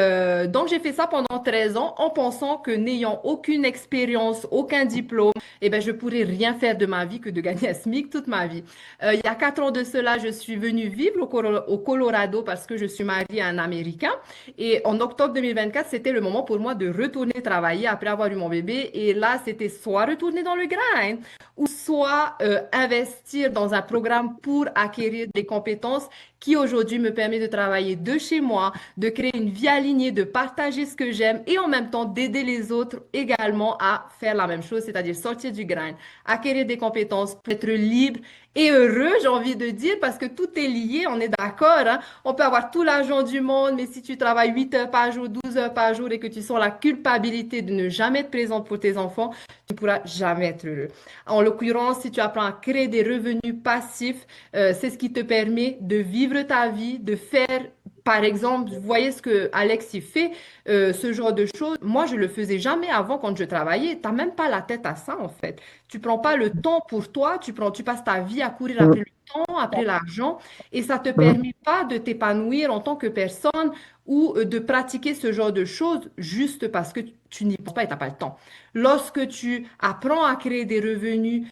donc, j'ai fait ça pendant 13 ans en pensant que n'ayant aucune expérience, aucun diplôme, eh ben, je pourrais rien faire de ma vie que de gagner un SMIC toute ma vie. Il y a 4 ans de cela, je suis venue vivre au Colorado parce que je suis mariée mariée à un Américain. Et en octobre 2024, c'était le moment pour moi de retourner travailler après avoir eu mon bébé. Et là, c'était soit retourner dans le grind ou soit investir dans un programme pour acquérir des compétences qui aujourd'hui me permet de travailler de chez moi, de créer une vie alignée, de partager ce que j'aime et en même temps d'aider les autres également à faire la même chose, c'est-à-dire sortir du grind, acquérir des compétences pour être libre et heureux, j'ai envie de dire, parce que tout est lié, on est d'accord, hein? On peut avoir tout l'argent du monde, mais si tu travailles 8 heures par jour, 12 heures par jour et que tu sens la culpabilité de ne jamais être présente pour tes enfants, tu ne pourras jamais être heureux. En l'occurrence, si tu apprends à créer des revenus passifs, c'est ce qui te permet de vivre ta vie, de faire, par exemple, vous voyez ce que Alex y fait, ce genre de choses. Moi, je le faisais jamais avant quand je travaillais. T'as même pas la tête à ça, en fait. Tu prends pas le temps pour toi, tu passes ta vie à courir après le temps, après l'argent, et ça te permet pas de t'épanouir en tant que personne ou de pratiquer ce genre de choses juste parce que tu n'y penses pas et t'as pas le temps. Lorsque tu apprends à créer des revenus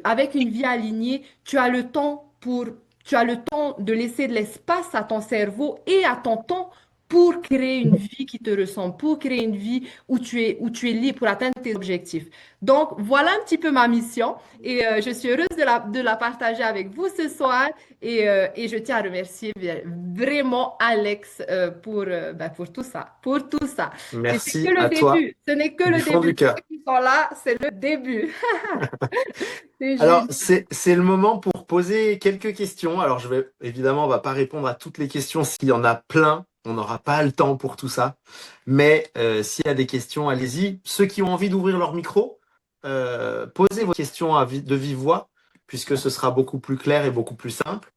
avec une vie alignée, tu as le temps de laisser de l'espace à ton cerveau et à ton temps pour créer une vie qui te ressemble, pour créer une vie où tu es libre pour atteindre tes objectifs. Donc, voilà un petit peu ma mission et je suis heureuse de la partager avec vous ce soir et je tiens à remercier vraiment Alex pour tout ça, pour tout ça. Et c'est que Merci le à toi début, ce n'est que du le fond début. du Pour cœur. ceux qui sont là, c'est le début. C'est Alors, génial. c'est le moment pour poser quelques questions. Alors, évidemment, on va pas répondre à toutes les questions. S'il y en a plein, on n'aura pas le temps pour tout ça. Mais s'il y a des questions, allez-y. Ceux qui ont envie d'ouvrir leur micro, posez vos questions de vive voix, puisque ce sera beaucoup plus clair et beaucoup plus simple.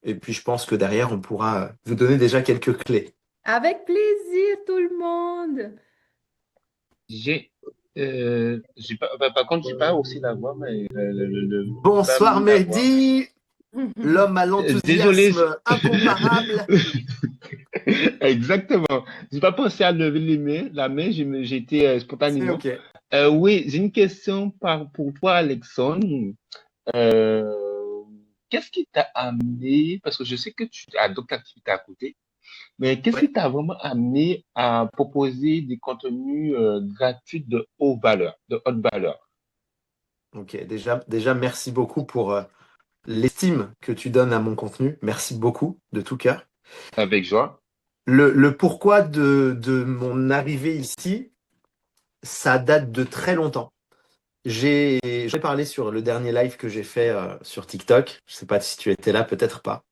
Et puis, je pense que derrière, on pourra vous donner déjà quelques clés. Avec plaisir, tout le monde. J'ai pas, par contre, j'ai pas aussi la voix, mais j'ai pas Bonsoir mis la voix. Mehdi, l'homme à Désolé. l'enthousiasme incomparable. Exactement. J'ai pas pensé à lever la main, j'étais C'est spontanément. OK. Oui, j'ai une question pour toi, Alexandre. Qu'est-ce qui t'a amené, parce que je sais que tu as d'autres activités à côté, mais qu'est-ce Ouais. qui t'a vraiment amené à proposer des contenus gratuits de haute valeur? Ok, déjà, merci beaucoup pour l'estime que tu donnes à mon contenu. Merci beaucoup, de tout cœur. Avec joie. Le pourquoi de mon arrivée ici, ça date de très longtemps. J'en ai parlé sur le dernier live que j'ai fait sur TikTok. Je sais pas si tu étais là, peut-être pas.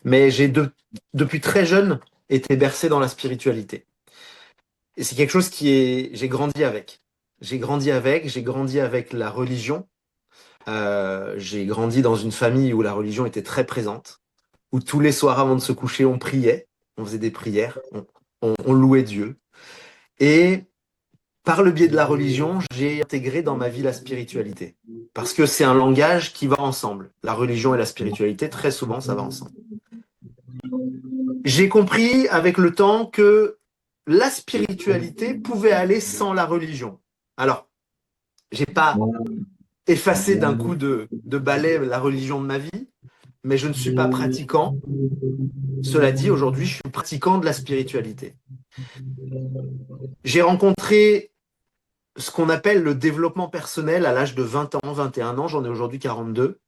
Mais depuis très jeune, été bercé dans la spiritualité. Et c'est quelque chose j'ai grandi avec. J'ai grandi avec la religion. J'ai grandi dans une famille où la religion était très présente, où tous les soirs avant de se coucher, on priait, on faisait des prières, on louait Dieu. Et par le biais de la religion, j'ai intégré dans ma vie la spiritualité. Parce que c'est un langage qui va ensemble. La religion et la spiritualité, très souvent, ça va ensemble. J'ai compris avec le temps que la spiritualité pouvait aller sans la religion. Alors, j'ai pas effacé d'un coup de balai la religion de ma vie, mais je ne suis pas pratiquant. Cela dit, aujourd'hui, je suis pratiquant de la spiritualité. J'ai rencontré ce qu'on appelle le développement personnel à l'âge de 20 ans, 21 ans, j'en ai aujourd'hui 42,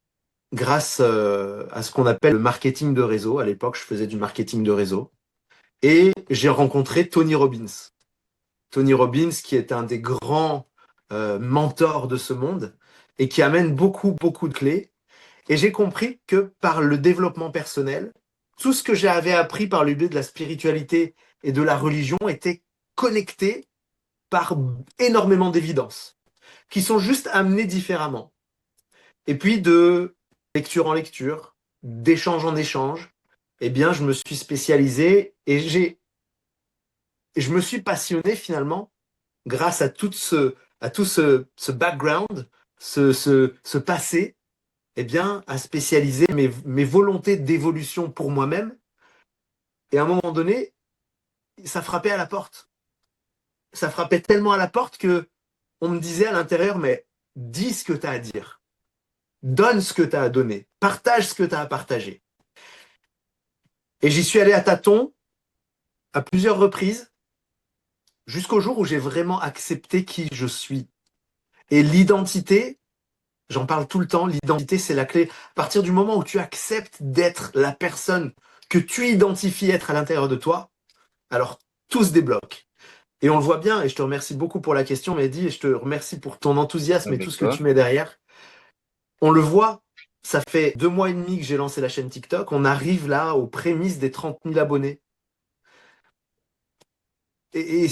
grâce à ce qu'on appelle le marketing de réseau. À l'époque, je faisais du marketing de réseau. Et j'ai rencontré Tony Robbins. Tony Robbins, qui est un des grands mentors de ce monde et qui amène beaucoup, beaucoup de clés. Et j'ai compris que par le développement personnel, tout ce que j'avais appris par le biais de la spiritualité et de la religion était connecté par énormément d'évidences, qui sont juste amenées différemment. Et puis de lecture en lecture, d'échange en échange, eh bien, je me suis spécialisé et je me suis passionné finalement grâce à tout ce background, ce passé, eh bien, à spécialiser mes volontés d'évolution pour moi-même. Et à un moment donné, ça frappait à la porte. Ça frappait tellement à la porte que on me disait à l'intérieur, mais dis ce que tu as à dire. Donne ce que tu as à donner. Partage ce que tu as à partager. Et j'y suis allé à tâtons à plusieurs reprises, jusqu'au jour où j'ai vraiment accepté qui je suis. Et l'identité, j'en parle tout le temps, l'identité, c'est la clé. À partir du moment où tu acceptes d'être la personne que tu identifies être à l'intérieur de toi, alors tout se débloque. Et on le voit bien, et je te remercie beaucoup pour la question, Mehdi, et je te remercie pour ton enthousiasme et tout Avec ce que toi. tu mets derrière. On le voit, ça fait 2 mois et demi que j'ai lancé la chaîne TikTok, on arrive là aux prémices des 30 000 abonnés. Et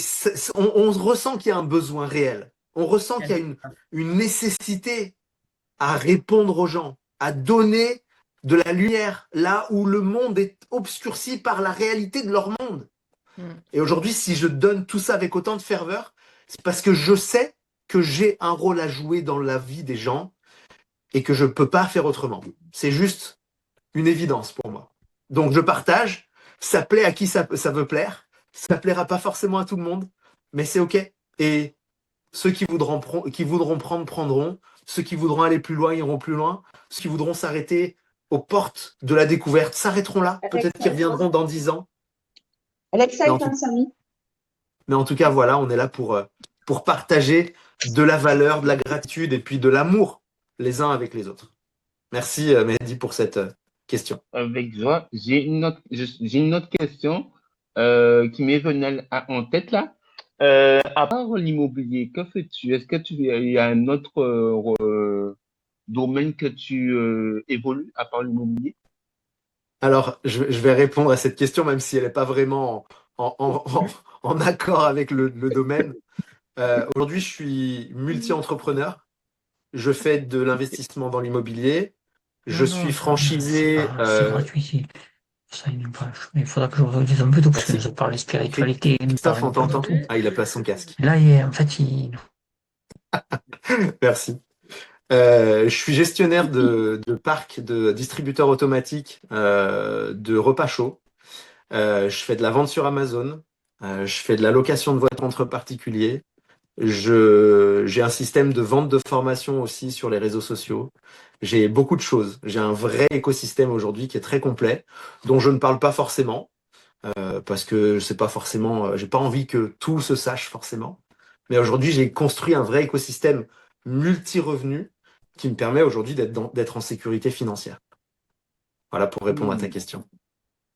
on ressent qu'il y a un besoin réel. On ressent qu'il y a une nécessité à répondre aux gens, à donner de la lumière là où le monde est obscurci par la réalité de leur monde. Et aujourd'hui, si je donne tout ça avec autant de ferveur, c'est parce que je sais que j'ai un rôle à jouer dans la vie des gens et que je ne peux pas faire autrement. C'est juste une évidence pour moi. Donc je partage, ça plaît à qui ça veut plaire, ça plaira pas forcément à tout le monde, mais c'est OK. Et ceux qui voudront prendre, prendront. Ceux qui voudront aller plus loin, iront plus loin. Ceux qui voudront s'arrêter aux portes de la découverte s'arrêteront là. Peut-être qu'ils reviendront dans 10 ans. Alexa Mais en, éteint tout, Samy. mais en tout cas, voilà, on est là pour partager de la valeur, de la gratitude et puis de l'amour les uns avec les autres. Merci Mehdi pour cette question. Avec joie. J'ai une autre question qui m'est venue en tête là. À part l'immobilier, que fais-tu? Est-ce que il y a un autre domaine que tu évolues à part l'immobilier? Alors, je vais répondre à cette question, même si elle n'est pas vraiment en accord avec le domaine. Aujourd'hui, je suis multi-entrepreneur. Je fais de l'investissement dans l'immobilier. Je suis franchisé. C'est gratuit. Ça, il faudra que je redise un peu tout parce que Merci. nous parle de spiritualité, nous Christophe, parle on un peu de t'entend? tout. Ah, il a pas son casque. Là, en fait, Merci. Je suis gestionnaire de parcs de distributeurs automatiques de repas chauds. Je fais de la vente sur Amazon. Je fais de la location de voitures entre particuliers. J'ai un système de vente de formation aussi sur les réseaux sociaux. J'ai beaucoup de choses. J'ai un vrai écosystème aujourd'hui qui est très complet, dont je ne parle pas forcément, parce que c'est pas forcément, j'ai pas envie que tout se sache forcément. Mais aujourd'hui, j'ai construit un vrai écosystème multi-revenus qui me permet aujourd'hui d'être en sécurité financière. Voilà pour répondre à ta question.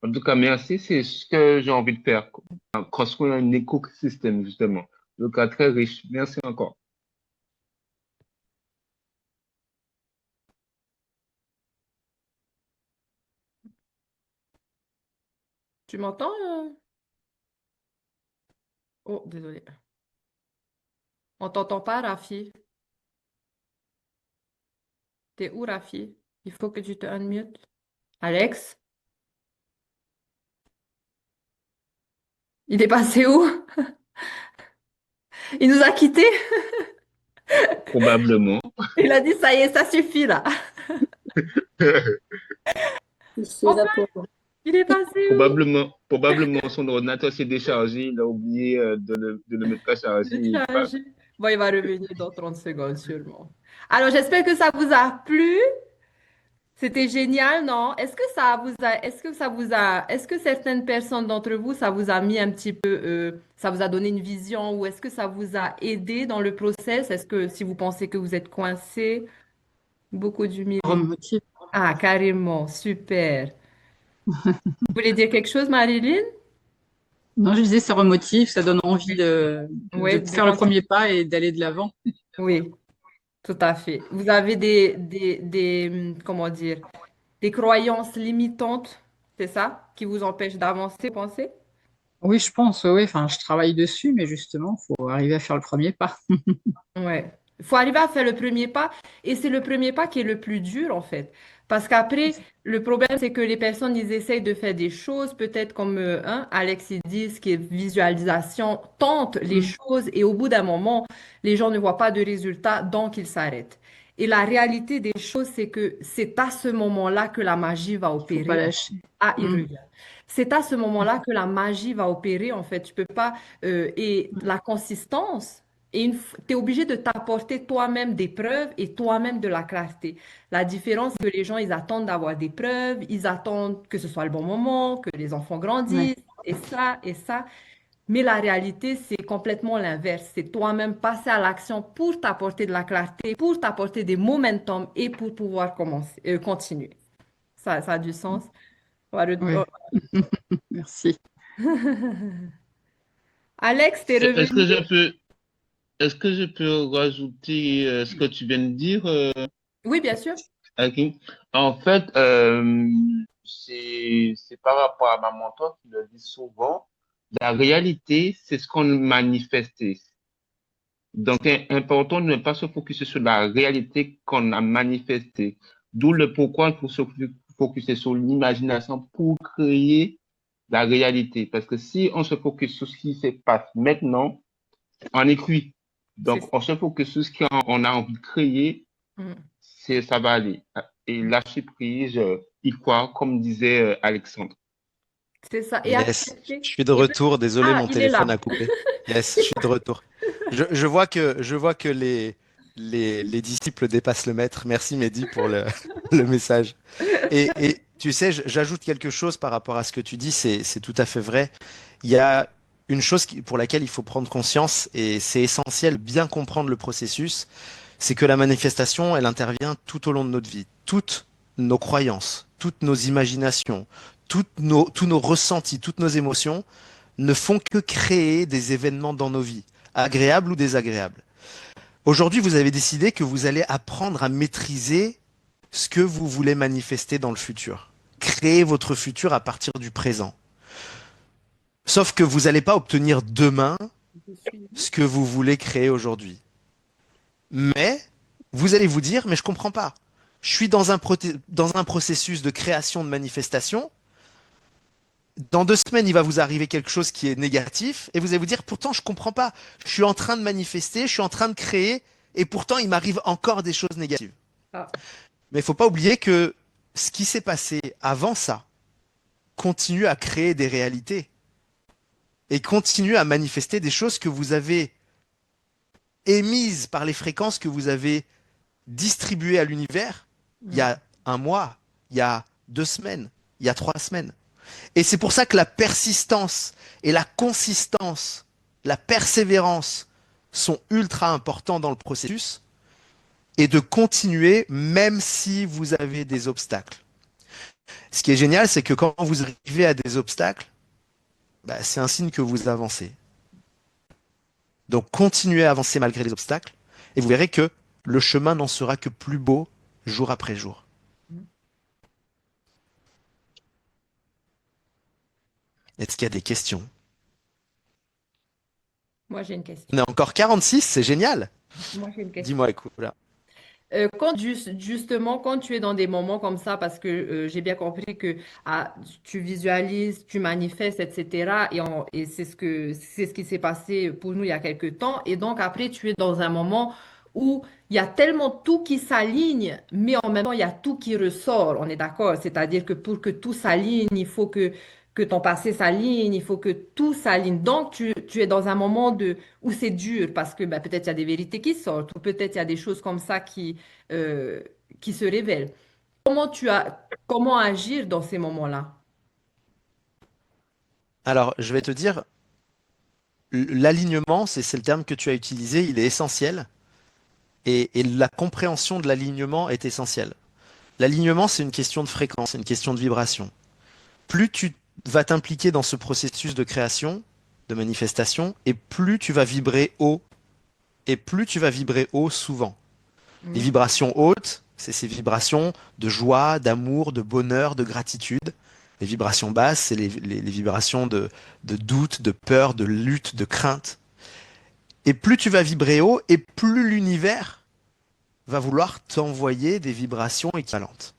En tout cas, merci. C'est ce que j'ai envie de faire. Construire un écosystème, justement. Donc, très riche. Merci encore. Tu m'entends? Oh, désolé. On t'entend pas, Rafi. T'es où, Rafi? Il faut que tu te unmutes. Alex? Il est passé où? Il nous a quittés? Probablement. Il a dit, ça y est, ça suffit là. Il s'est Enfin, évaporé. il est passé où? Probablement son ordinateur s'est déchargé. Il a oublié de le mettre à charger. Déchargé. Bon, il va revenir dans 30 secondes sûrement. Alors, j'espère que ça vous a plu. C'était génial, non? Est-ce que certaines personnes d'entre vous, ça vous a mis un petit peu, ça vous a donné une vision ou est-ce que ça vous a aidé dans le process? Est-ce que si vous pensez que vous êtes coincé, beaucoup d'humilité. Remotive. Ah, carrément, super. Vous voulez dire quelque chose, Marilyn? Non, je disais, ça remotive, ça donne envie Oui, de faire le premier pas et d'aller de l'avant. oui, tout à fait. Vous avez comment dire, des croyances limitantes, c'est ça, qui vous empêchent d'avancer, pensez? Oui, je pense, oui. Enfin, je travaille dessus, mais justement, il faut arriver à faire le premier pas. Ouais. Il faut arriver à faire le premier pas et c'est le premier pas qui est le plus dur en fait. Parce qu'après, le problème, c'est que les personnes, ils essayent de faire des choses, peut-être comme Alex il dit, ce qui est visualisation, tentent les Mm. choses et au bout d'un moment, les gens ne voient pas de résultat, donc ils s'arrêtent. Et la réalité des choses, c'est que c'est à ce moment-là que la magie va Faut pas opérer. lâcher. Ah, il Mm. revient. C'est à ce moment-là que la magie va opérer, en fait. Tu peux pas. Et la consistance Et tu es obligé de t'apporter toi-même des preuves et toi-même de la clarté. La différence, c'est que les gens, ils attendent d'avoir des preuves, ils attendent que ce soit le bon moment, que les enfants Ouais. grandissent, et ça, et ça. Mais la réalité, c'est complètement l'inverse. C'est toi-même passer à l'action pour t'apporter de la clarté, pour t'apporter des momentum et pour pouvoir continuer. Ça a du sens. On va Ouais. Merci. Alex, t'es Est-ce que revenu? je peux rajouter ce que tu viens de dire, Oui, bien sûr. Hakim? En fait, c'est par rapport à ma mentor qui le dit souvent. La réalité, c'est ce qu'on manifeste. Donc, c'est important de ne pas se focus sur la réalité qu'on a manifestée. D'où le pourquoi il faut se focuser sur l'imagination pour créer la réalité. Parce que si on se focus sur ce qui se passe maintenant, on est cuit. C'est Donc, ça. on se focus sur ce qu'on a envie de créer, Mm. ça va aller. Et lâcher prise, y croire, comme disait Alexandre. C'est ça. Et Yes, accepter. je suis de retour. Désolé, Ah, mon il est téléphone là. a coupé. Yes, je suis de retour. Je vois que les disciples dépassent le maître. Merci Mehdi pour le message. Et tu sais, j'ajoute quelque chose par rapport à ce que tu dis, c'est tout à fait vrai. Il y a une chose pour laquelle il faut prendre conscience, et c'est essentiel de bien comprendre le processus, c'est que la manifestation, elle intervient tout au long de notre vie. Toutes nos croyances, toutes nos imaginations, tous nos ressentis, toutes nos émotions ne font que créer des événements dans nos vies, agréables ou désagréables. Aujourd'hui, vous avez décidé que vous allez apprendre à maîtriser ce que vous voulez manifester dans le futur. Créer votre futur à partir du présent. Sauf que vous n'allez pas obtenir demain Je suis- ce que vous voulez créer aujourd'hui. Mais vous allez vous dire, mais je comprends pas. Je suis dans un processus de création de manifestation. Dans 2 semaines, il va vous arriver quelque chose qui est négatif, et vous allez vous dire, pourtant, je comprends pas. Je suis en train de manifester, je suis en train de créer, et pourtant, il m'arrive encore des choses négatives. Ah, Mais il faut pas oublier que ce qui s'est passé avant ça continue à créer des réalités et continue à manifester des choses que vous avez émises par les fréquences que vous avez distribuées à l'univers il y mm. a un mois, il y a 2 semaines, il y a 3 semaines. Et c'est pour ça que la persistance et la consistance, la persévérance sont ultra importants dans le processus, et de continuer même si vous avez des obstacles. Ce qui est génial, c'est que quand vous arrivez à des obstacles, bah, c'est un signe que vous avancez. Donc continuez à avancer malgré les obstacles, et vous verrez que le chemin n'en sera que plus beau jour après jour. Est-ce qu'il y a des questions? Moi, j'ai une On question. est encore 46, c'est génial. Moi, j'ai une question. Dis-moi, écoute, là. Justement, quand tu es dans des moments comme ça, parce que j'ai bien compris que tu visualises, tu manifestes, etc. Et c'est ce qui s'est passé pour nous il y a quelques temps. Et donc après, tu es dans un moment où il y a tellement tout qui s'aligne, mais en même temps, il y a tout qui ressort. On est d'accord? C'est-à-dire que pour que tout s'aligne, il faut que ton passé s'aligne, il faut que tout s'aligne. Donc, tu es dans un moment où c'est dur parce que ben, peut-être il y a des vérités qui sortent ou peut-être il y a des choses comme ça euh, qui se révèlent. Comment agir dans ces moments-là? Alors, je vais te dire, l'alignement, c'est le terme que tu as utilisé, il est essentiel, et la compréhension de l'alignement est essentielle. L'alignement, c'est une question de fréquence, c'est une question de vibration. Plus tu vas t'impliquer dans ce processus de création, de manifestation, et plus tu vas vibrer haut, et plus tu vas vibrer haut souvent. Les Mhm. vibrations hautes, c'est ces vibrations de joie, d'amour, de bonheur, de gratitude. Les vibrations basses, c'est les vibrations de doute, de peur, de lutte, de crainte. Et plus tu vas vibrer haut, et plus l'univers va vouloir t'envoyer des vibrations équivalentes.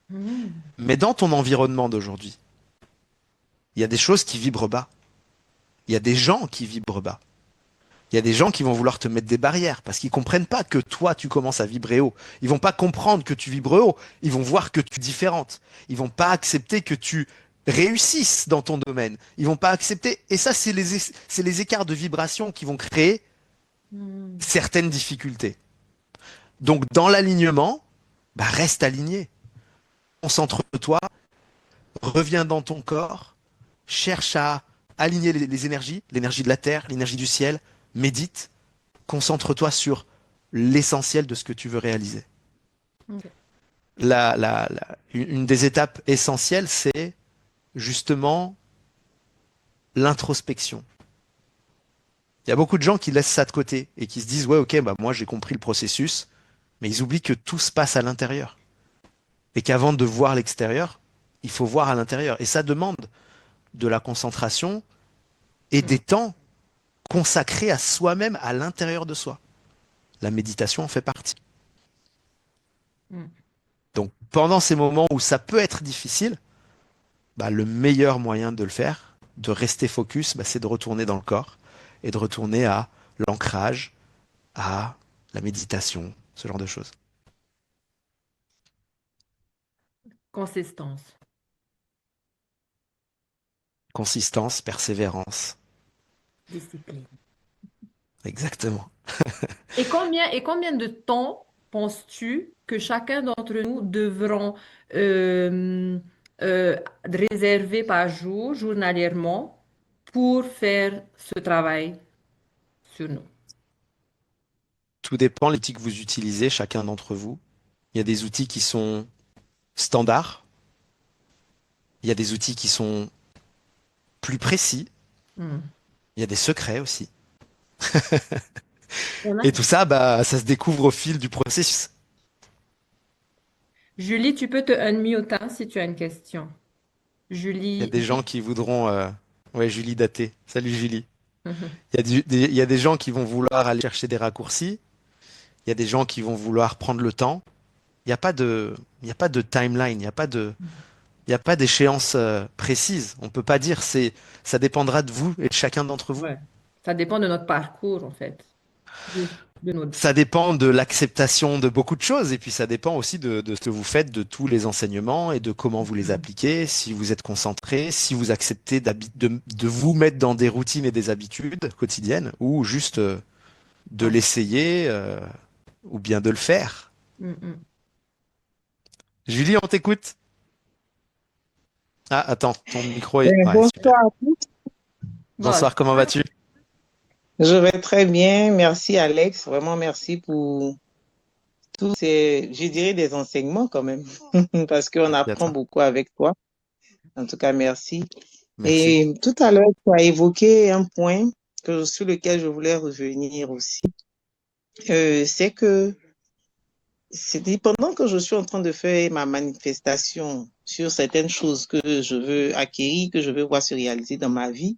Mhm. Mais dans ton environnement d'aujourd'hui, il y a des choses qui vibrent bas. Il y a des gens qui vibrent bas. Il y a des gens qui vont vouloir te mettre des barrières parce qu'ils comprennent pas que toi, tu commences à vibrer haut. Ils vont pas comprendre que tu vibres haut. Ils vont voir que tu es différente. Ils vont pas accepter que tu réussisses dans ton domaine. Ils vont pas accepter. Et ça, c'est les écarts de vibration qui vont créer certaines difficultés. Donc, dans l'alignement, bah, reste aligné. Concentre-toi, reviens dans ton corps, cherche à aligner les énergies, l'énergie de la terre, l'énergie du ciel, médite, concentre-toi sur l'essentiel de ce que tu veux réaliser. Ok. Une des étapes essentielles, c'est justement l'introspection. Il y a beaucoup de gens qui laissent ça de côté et qui se disent, ouais, ok, bah moi j'ai compris le processus, mais ils oublient que tout se passe à l'intérieur. Et qu'avant de voir l'extérieur, il faut voir à l'intérieur. Et ça demande de la concentration et des temps consacrés à soi-même, à l'intérieur de soi. La méditation en fait partie. Mm. Donc pendant ces moments où ça peut être difficile, bah, le meilleur moyen de le faire, de rester focus, bah, c'est de retourner dans le corps et de retourner à l'ancrage, à la méditation, ce genre de choses. Consistance. Consistance, persévérance. Discipline. Exactement. Et combien de temps penses-tu que chacun d'entre nous devront euh, réserver par jour, journalièrement, pour faire ce travail sur nous? Tout dépend des outils que vous utilisez, chacun d'entre vous. Il y a des outils qui sont standards, il y a des outils qui sont plus précis, Hmm. il y a des secrets aussi. On a- Et tout ça, bah, ça se découvre au fil du processus. Julie, tu peux te unmute hein, si tu as une question. Il y a Julie. des gens qui voudront... Ouais, Julie Daté. Salut Julie. Il y a des gens qui vont vouloir aller chercher des raccourcis. Il y a des gens qui vont vouloir prendre le temps. Il n'y a pas de timeline, il n'y a pas d'échéance précise. On peut pas dire, ça dépendra de vous et de chacun d'entre vous. Ouais. Ça dépend de notre parcours, en fait. De, de notre... Ça dépend de l'acceptation de beaucoup de choses et puis ça dépend aussi de ce que vous faites, de tous les enseignements et de comment vous les appliquez, si vous êtes concentré, si vous acceptez de vous mettre dans des routines et des habitudes quotidiennes ou juste de l'essayer ou bien de le faire. Mm, mm. Julie, on t'écoute. Ah, attends, ton micro est... Ouais, super. Bonsoir à tous. Bon, Bonsoir, comment vas-tu? Je vais très bien. Merci Alex. Vraiment merci pour tous ces, je dirais des enseignements quand même, parce qu'on Merci à apprend toi. beaucoup avec toi. En tout cas, merci. Merci. Et tout à l'heure, tu as évoqué un point sur lequel je voulais revenir aussi. C'est que c'était pendant que je suis en train de faire ma manifestation sur certaines choses que je veux acquérir, que je veux voir se réaliser dans ma vie.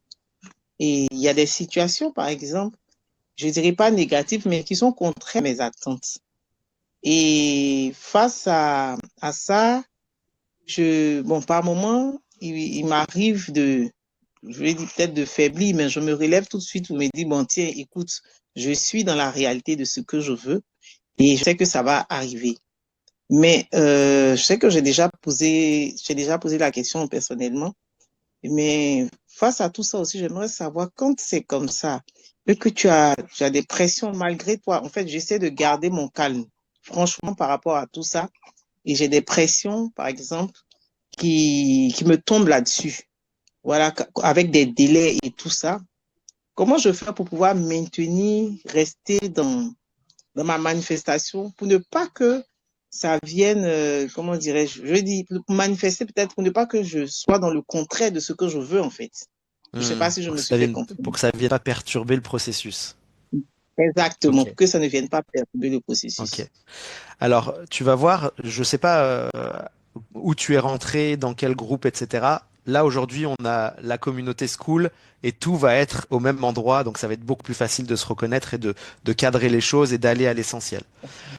Et il y a des situations, par exemple, je dirais pas négatives, mais qui sont contraires à mes attentes. Et face à ça, bon, par moment, il m'arrive je vais dire peut-être de faiblir, mais je me relève tout de suite pour me dire, bon, tiens, écoute, je suis dans la réalité de ce que je veux et je sais que ça va arriver. Mais je sais que j'ai déjà posé la question personnellement, mais face à tout ça aussi, j'aimerais savoir quand c'est comme ça, et que tu as des pressions malgré toi. En fait, j'essaie de garder mon calme, franchement, par rapport à tout ça. Et j'ai des pressions, par exemple, qui me tombent là-dessus. Voilà, avec des délais et tout ça. Comment je fais pour pouvoir maintenir, rester dans ma manifestation pour ne pas que ça vienne, comment dirais-je, je dis, pour manifester peut-être pour ne pas que je sois dans le contraire de ce que je veux en fait. Je ne sais pas si je me suis fait Pour comprendre. que ça vienne pas perturber le processus. Exactement, Ok, pour que ça ne vienne pas perturber le ok. processus. Alors, tu vas voir, je sais pas où tu es rentré, dans quel groupe, etc. Là, aujourd'hui, on a la communauté school et tout va être au même endroit, donc ça va être beaucoup plus facile de se reconnaître et de cadrer les choses et d'aller à l'essentiel.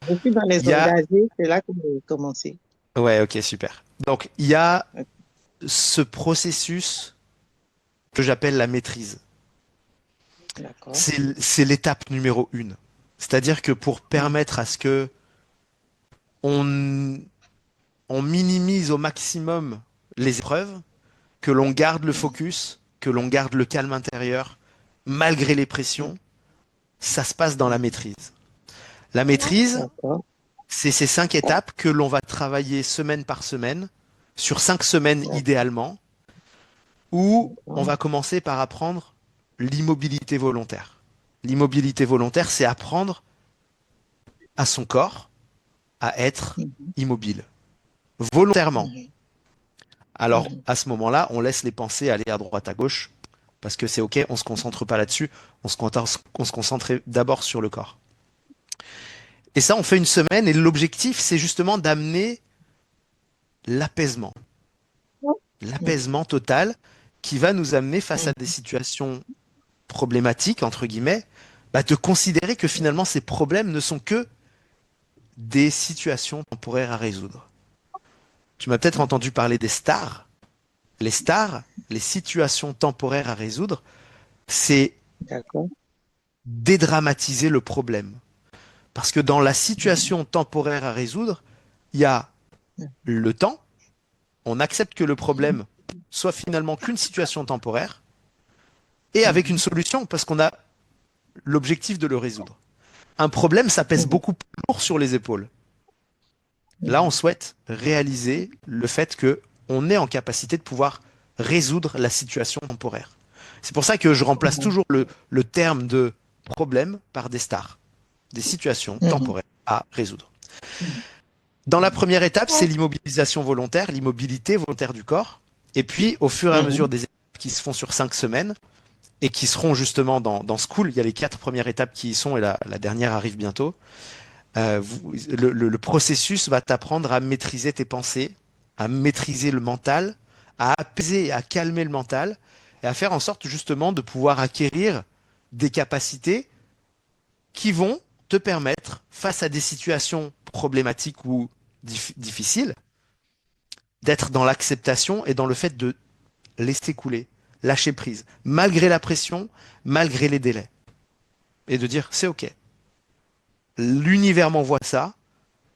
Je suis dans les Il y a, engagés, c'est là que j'ai commencé. ouais, ok, super. Donc, il y a ce processus que j'appelle la maîtrise. D'accord. C'est l'étape numéro une. C'est-à-dire que pour permettre à ce que on, on minimise au maximum les épreuves, que l'on garde le focus, que l'on garde le calme intérieur, malgré les pressions, ça se passe dans la maîtrise. La maîtrise, D'accord. c'est ces 5 étapes que l'on va travailler semaine par semaine, sur 5 semaines idéalement, où on va commencer par apprendre l'immobilité volontaire. L'immobilité volontaire, c'est apprendre à son corps à être immobile, volontairement. Alors, à ce moment-là, on laisse les pensées aller à droite, à gauche, parce que c'est OK, on ne se concentre pas là-dessus, on se concentre d'abord sur le corps. Et ça, on fait une semaine, et l'objectif, c'est justement d'amener l'apaisement. L'apaisement total qui va nous amener face à des situations problématiques, entre guillemets, de considérer que finalement, ces problèmes ne sont que des situations temporaires à résoudre. Tu m'as peut-être entendu parler des stars. Les stars, les situations temporaires à résoudre, c'est D'accord. dédramatiser le problème. Parce que dans la situation temporaire à résoudre, il y a le temps, on accepte que le problème soit finalement qu'une situation temporaire, et avec une solution, parce qu'on a l'objectif de le résoudre. Un problème, ça pèse beaucoup plus lourd sur les épaules. Là, on souhaite réaliser le fait que on est en capacité de pouvoir résoudre la situation temporaire. C'est pour ça que je remplace toujours le terme de problème par des stars, des situations temporaires à résoudre. Dans la première étape, c'est l'immobilisation volontaire, l'immobilité volontaire du corps. Et puis, au fur et à mesure des étapes qui se font sur 5 semaines, et qui seront justement dans School, il y a les 4 premières étapes qui y sont, et la dernière arrive bientôt. Le processus va t'apprendre à maîtriser tes pensées, à maîtriser le mental, à apaiser et à calmer le mental, et à faire en sorte justement de pouvoir acquérir des capacités qui vont te permettre, face à des situations problématiques ou difficiles, d'être dans l'acceptation et dans le fait de laisser couler, lâcher prise, malgré la pression, malgré les délais. Et de dire, c'est OK. L'univers m'envoie ça.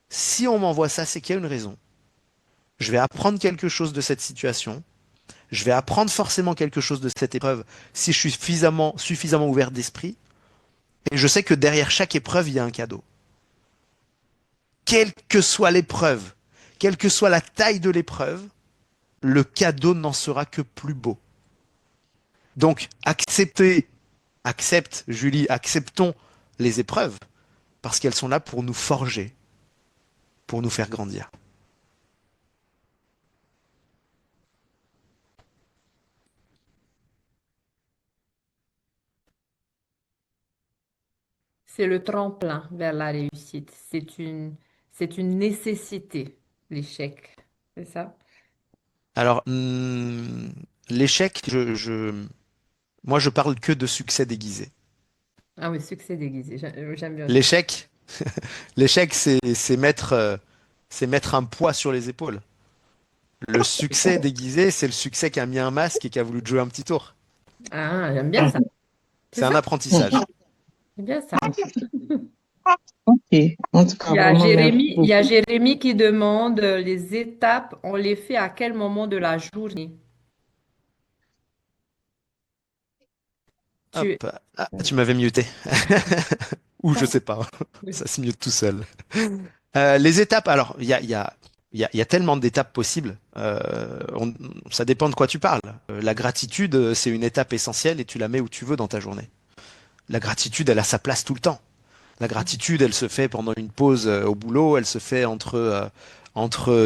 Si on m'envoie ça, c'est qu'il y a une raison. Je vais apprendre quelque chose de cette situation. Je vais apprendre forcément quelque chose de cette épreuve si je suis suffisamment ouvert d'esprit. Et je sais que derrière chaque épreuve, il y a un cadeau. Quelle que soit l'épreuve, quelle que soit la taille de l'épreuve, le cadeau n'en sera que plus beau. Donc, Julie, acceptons les épreuves parce qu'elles sont là pour nous forger, pour nous faire grandir. C'est le tremplin vers la réussite. C'est une nécessité, l'échec. C'est ça? Alors, l'échec, moi, je parle que de succès déguisé. Ah oui, succès déguisé. J'aime bien ça. L'échec, l'échec, c'est mettre un poids sur les épaules. Le succès déguisé, c'est le succès qui a mis un masque et qui a voulu te jouer un petit tour. Ah, j'aime bien ça. C'est un apprentissage. C'est bien ça. OK. En tout cas, vraiment, merci Il y a beaucoup. Jérémy qui demande les étapes, on les fait à quel moment de la journée? Tu... Hop. Ah, tu m'avais muté. Ou je sais pas. Oui. Ça se mute tout seul. Les étapes, alors, il y a tellement d'étapes possibles. Ça dépend de quoi tu parles. La gratitude, c'est une étape essentielle et tu la mets où tu veux dans ta journée. La gratitude, elle a sa place tout le temps. La gratitude, elle se fait pendant une pause au boulot, elle se fait entre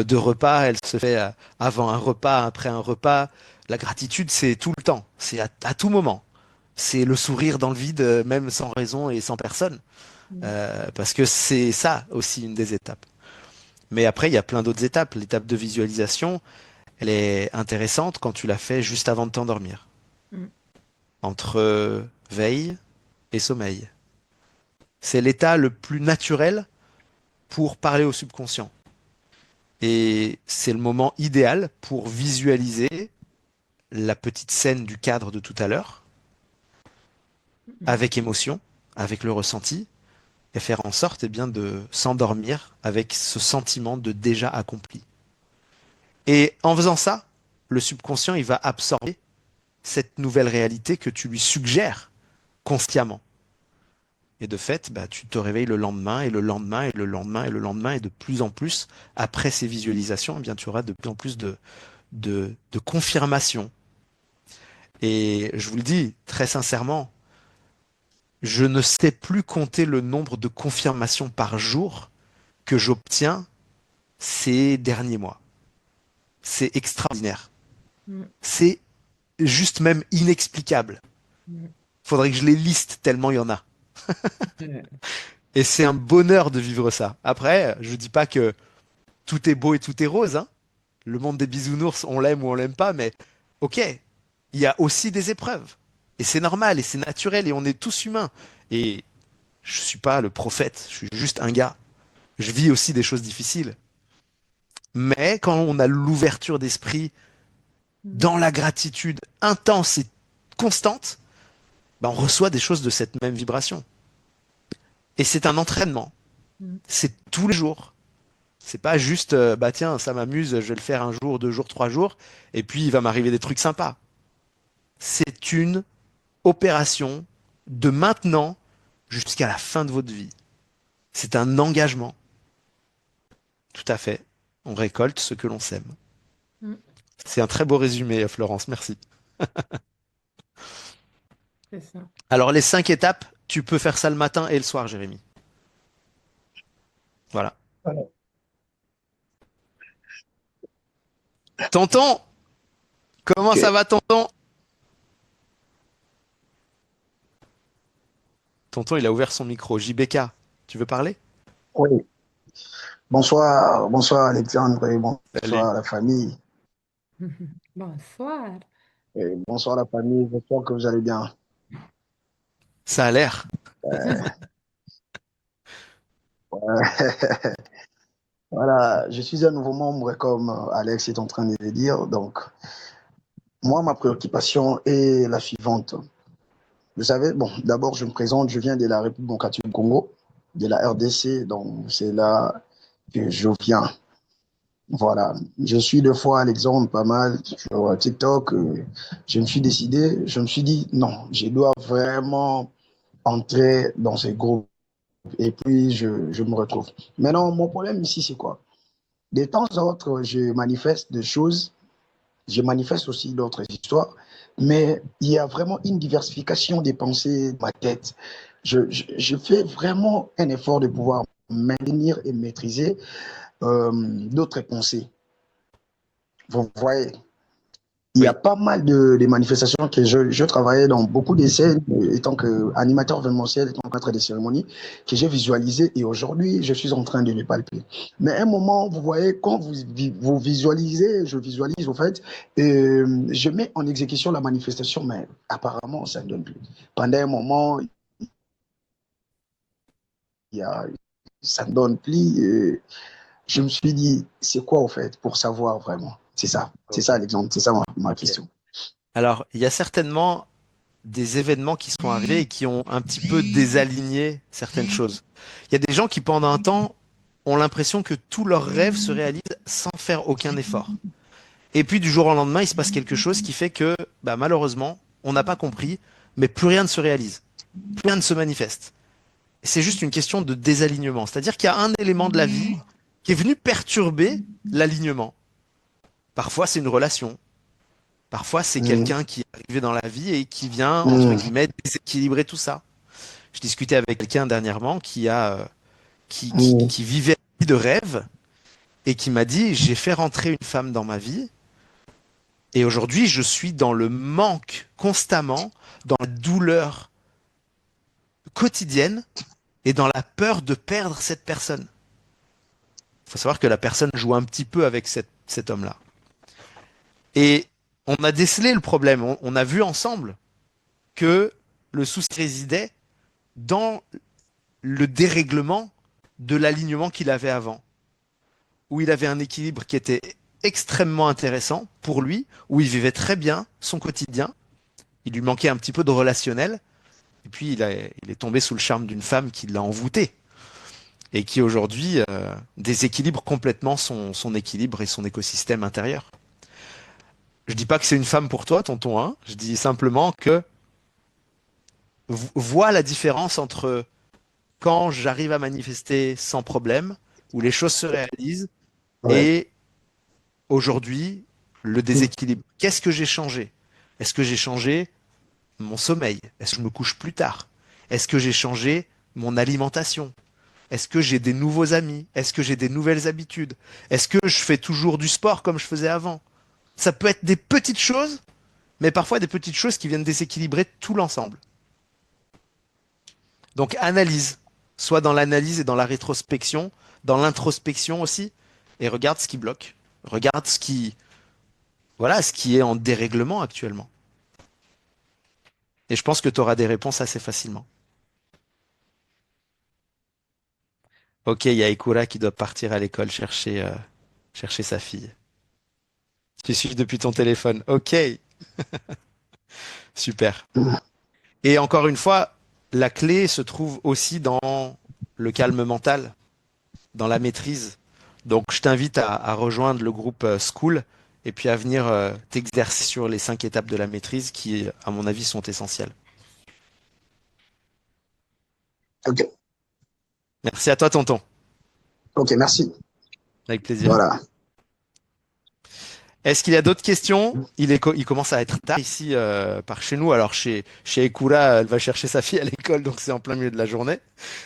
2 repas, elle se fait avant un repas, après un repas. La gratitude, c'est tout le temps, c'est à tout moment. C'est le sourire dans le vide, même sans raison et sans personne. Parce que c'est ça aussi une des étapes. Mais après, il y a plein d'autres étapes. L'étape de visualisation, elle est intéressante quand tu la fais juste avant de t'endormir. Mm. Entre veille et sommeil. C'est l'état le plus naturel pour parler au subconscient. Et c'est le moment idéal pour visualiser la petite scène du cadre de tout à l'heure, avec émotion, avec le ressenti, et faire en sorte bien, de s'endormir avec ce sentiment de déjà accompli. Et en faisant ça, le subconscient, il va absorber cette nouvelle réalité que tu lui suggères consciemment. Et de fait, bah, tu te réveilles le lendemain et le lendemain et le lendemain et le lendemain et de plus en plus, après ces visualisations, eh bien, tu auras de plus en plus de confirmation. Et je vous le dis très sincèrement, je ne sais plus compter le nombre de confirmations par jour que j'obtiens ces derniers mois. C'est extraordinaire. Mm. C'est juste même inexplicable. Mm. Faudrait que je les liste tellement il y en a. Ouais. Et c'est un bonheur de vivre ça. Après, je dis pas que tout est beau et tout est rose, hein. Le monde des bisounours, on l'aime ou on l'aime pas, mais ok, il y a aussi des épreuves. Et c'est normal et c'est naturel et on est tous humains. Et je suis pas le prophète, je suis juste un gars. Je vis aussi des choses difficiles. Mais quand on a l'ouverture d'esprit Mm. dans la gratitude intense et constante, ben on reçoit des choses de cette même vibration. Et c'est un entraînement. Mm. C'est tous les jours. C'est pas juste, bah tiens, ça m'amuse, je vais le faire un jour, 2 jours, 3 jours, et puis il va m'arriver des trucs sympas. C'est une opération de maintenant jusqu'à la fin de votre vie. C'est un engagement. Tout à fait. On récolte ce que l'on sème. Mm. C'est un très beau résumé, Florence, merci. C'est ça. Alors, les 5 étapes, tu peux faire ça le matin et le soir, Jérémy. Voilà. Voilà. Tonton, comment Ok. ça va, tonton? Tonton, il a ouvert son micro. JBK, tu veux parler? Oui. Bonsoir, bonsoir Alexandre et Salut. bonsoir la famille. Bonsoir. Et bonsoir la famille, j'espère que vous allez bien. Ça a l'air. Voilà, je suis un nouveau membre comme Alex est en train de le dire. Donc, moi, ma préoccupation est la suivante. Vous savez, bon, d'abord, je me présente, je viens de la République démocratique du Congo, de la RDC, donc c'est là que je viens. Voilà, je suis deux fois Alexandre pas mal sur TikTok. Je me suis décidé, je me suis dit, non, je dois vraiment entrer dans ces groupes et puis je me retrouve. Maintenant, mon problème ici, c'est quoi? De temps en temps, je manifeste des choses, je manifeste aussi d'autres histoires, mais il y a vraiment une diversification des pensées de ma tête. Je fais vraiment un effort de pouvoir maintenir et maîtriser d'autres pensées. Vous voyez, il y a Oui. pas mal de manifestations que je travaillais dans beaucoup de scènes, étant qu'animateur événementiel, étant maître des cérémonies, que j'ai visualisé et aujourd'hui, je suis en train de les palper. Mais à un moment, vous voyez, quand vous visualisez, je visualise, en fait, je mets en exécution la manifestation, mais apparemment, ça ne donne plus. Pendant un moment, il y a, ça ne donne plus. Je me suis dit, c'est quoi, en fait, pour savoir vraiment? C'est ça l'exemple, c'est ça ma Ok. question. Alors, il y a certainement des événements qui sont arrivés et qui ont un petit peu désaligné certaines choses. Il y a des gens qui, pendant un temps, ont l'impression que tous leurs rêves se réalisent sans faire aucun effort. Et puis, du jour au lendemain, il se passe quelque chose qui fait que, bah, malheureusement, on n'a pas compris, mais plus rien ne se réalise. Plus rien ne se manifeste. C'est juste une question de désalignement. C'est-à-dire qu'il y a un élément de la vie qui est venu perturber l'alignement. Parfois, c'est une relation. Parfois, c'est Mmh. quelqu'un qui est arrivé dans la vie et qui vient, entre Mmh. guillemets, déséquilibrer tout ça. Je discutais avec quelqu'un dernièrement Mmh. qui vivait une vie de rêve et qui m'a dit, j'ai fait rentrer une femme dans ma vie et aujourd'hui, je suis dans le manque constamment, dans la douleur quotidienne et dans la peur de perdre cette personne. Il faut savoir que la personne joue un petit peu avec cet homme-là. Et on a décelé le problème, on a vu ensemble que le souci résidait dans le dérèglement de l'alignement qu'il avait avant, où il avait un équilibre qui était extrêmement intéressant pour lui, où il vivait très bien son quotidien, il lui manquait un petit peu de relationnel, et puis il est tombé sous le charme d'une femme qui l'a envoûté, et qui aujourd'hui déséquilibre complètement son équilibre et son écosystème intérieur. Je dis pas que c'est une femme pour toi, tonton, hein, je dis simplement que vois la différence entre quand j'arrive à manifester sans problème, où les choses se réalisent, Ouais. et aujourd'hui, le déséquilibre. Qu'est-ce que j'ai changé? Est-ce que j'ai changé mon sommeil? Est-ce que je me couche plus tard? Est-ce que j'ai changé mon alimentation? Est-ce que j'ai des nouveaux amis? Est-ce que j'ai des nouvelles habitudes? Est-ce que je fais toujours du sport comme je faisais avant? Ça peut être des petites choses, mais parfois des petites choses qui viennent déséquilibrer tout l'ensemble. Donc analyse, soit dans l'analyse et dans la rétrospection, dans l'introspection aussi, et regarde ce qui bloque. Regarde voilà, ce qui est en dérèglement actuellement. Et je pense que tu auras des réponses assez facilement. Ok, il y a Ikura qui doit partir à l'école chercher sa fille. Tu suis depuis ton téléphone. Ok, super. Et encore une fois, la clé se trouve aussi dans le calme mental, dans la maîtrise. Donc, je t'invite à rejoindre le groupe School et puis à venir t'exercer sur les 5 étapes de la maîtrise qui, à mon avis, sont essentielles. Ok, Merci à toi, tonton. ok, merci. Avec plaisir. Voilà. Est-ce qu'il y a d'autres questions? Il commence à être tard ici par chez nous. Alors chez Ekura, elle va chercher sa fille à l'école, donc c'est en plein milieu de la journée.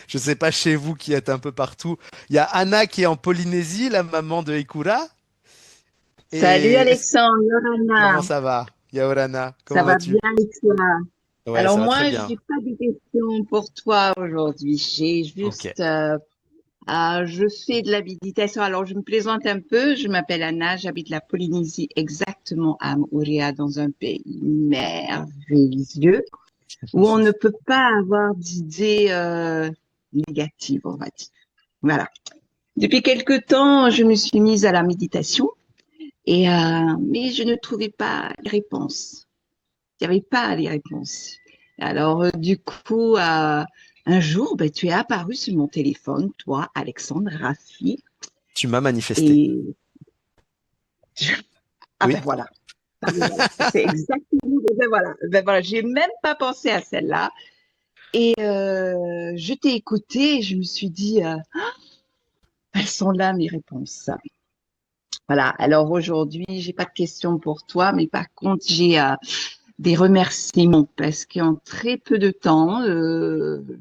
Je ne sais pas chez vous qui êtes un peu partout. Il y a Anna qui est en Polynésie, la maman de Ekura. Salut Et Alexandre, comment Yorana, ça va? Yaorana, ça comment va vas-tu? bien avec toi? Ouais, Alors ça va très moi, je bien. n'ai pas de questions pour toi aujourd'hui. J'ai Ok. juste, je fais de la méditation. Alors je me plaisante un peu. Je m'appelle Anna, j'habite la Polynésie, exactement à Moorea, dans un pays merveilleux où on ne peut pas avoir d'idées négatives, on va dire. Voilà. Depuis quelque temps, je me suis mise à la méditation mais je ne trouvais pas les réponses. Il n'y avait pas les réponses. Alors, du coup, un jour, ben, tu es apparu sur mon téléphone, toi, Alexandre Raffi, Tu m'as manifesté. et ah Oui. ben voilà. Ah ben voilà. C'est exactement, ben voilà, j'ai même pas pensé à celle-là. Et je t'ai écouté et je me suis dit, elles sont là mes réponses. Voilà. Alors aujourd'hui, j'ai pas de questions pour toi, mais par contre, j'ai des remerciements parce qu'en très peu de temps,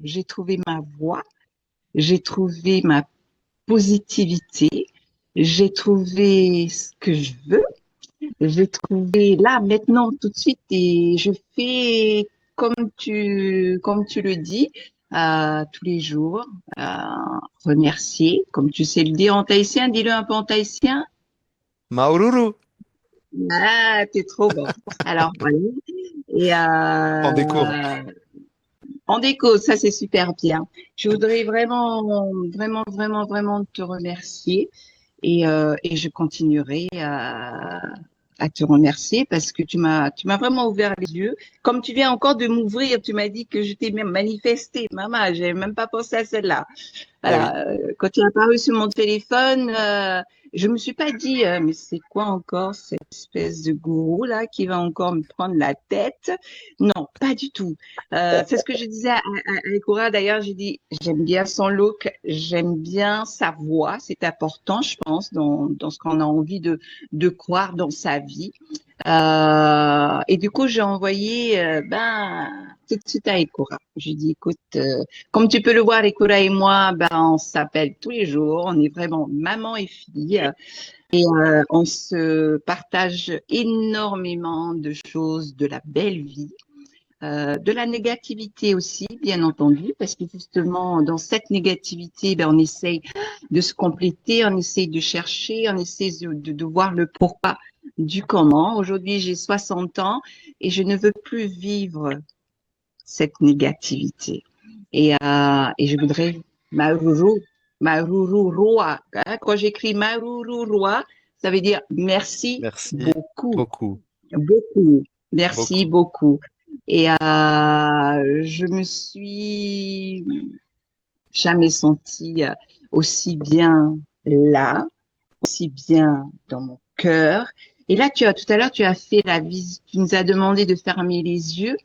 j'ai trouvé ma voie, j'ai trouvé ma positivité, j'ai trouvé ce que je veux, j'ai trouvé là maintenant tout de suite et je fais comme tu le dis tous les jours, remercier, comme tu sais le dire en tahitien, dis-le un peu en tahitien. Maururu. Ah, t'es trop bon. Alors voilà. Et En décours. en déco, ça c'est super bien. Je voudrais vraiment te remercier et je continuerai à te remercier parce que tu m'as vraiment ouvert les yeux. Comme tu viens encore de m'ouvrir, tu m'as dit que je t'ai même manifesté. Maman, j'avais même pas pensé à celle-là. Eh oui. Voilà, quand tu es apparu sur mon téléphone, je me suis pas dit, mais c'est quoi encore cette espèce de gourou là qui va encore me prendre la tête? Non, pas du tout. C'est ce que je disais à Ekura. D'ailleurs, j'ai dit, j'aime bien son look, j'aime bien sa voix. C'est important, je pense, dans ce qu'on a envie de croire dans sa vie. Et du coup, j'ai envoyé tout de suite à Ekura. J'ai dit, écoute, comme tu peux le voir, Ekura et moi, on s'appelle tous les jours. On est vraiment maman et fille. Et on se partage énormément de choses, de la belle vie. De la négativité aussi, bien entendu, parce que justement, dans cette négativité, on essaye de se compléter, on essaye de chercher, on essaye de voir le pourquoi du comment. Aujourd'hui, j'ai 60 ans et je ne veux plus vivre cette négativité. Et je voudrais Maruru Roa. Hein, quand j'écris Maruru Roa, ça veut dire merci Merci beaucoup, beaucoup. beaucoup. Merci Beaucoup. beaucoup. Et je me suis jamais sentie aussi bien là, aussi bien dans mon cœur. Et là, tout à l'heure, tu as fait tu nous as demandé de fermer les yeux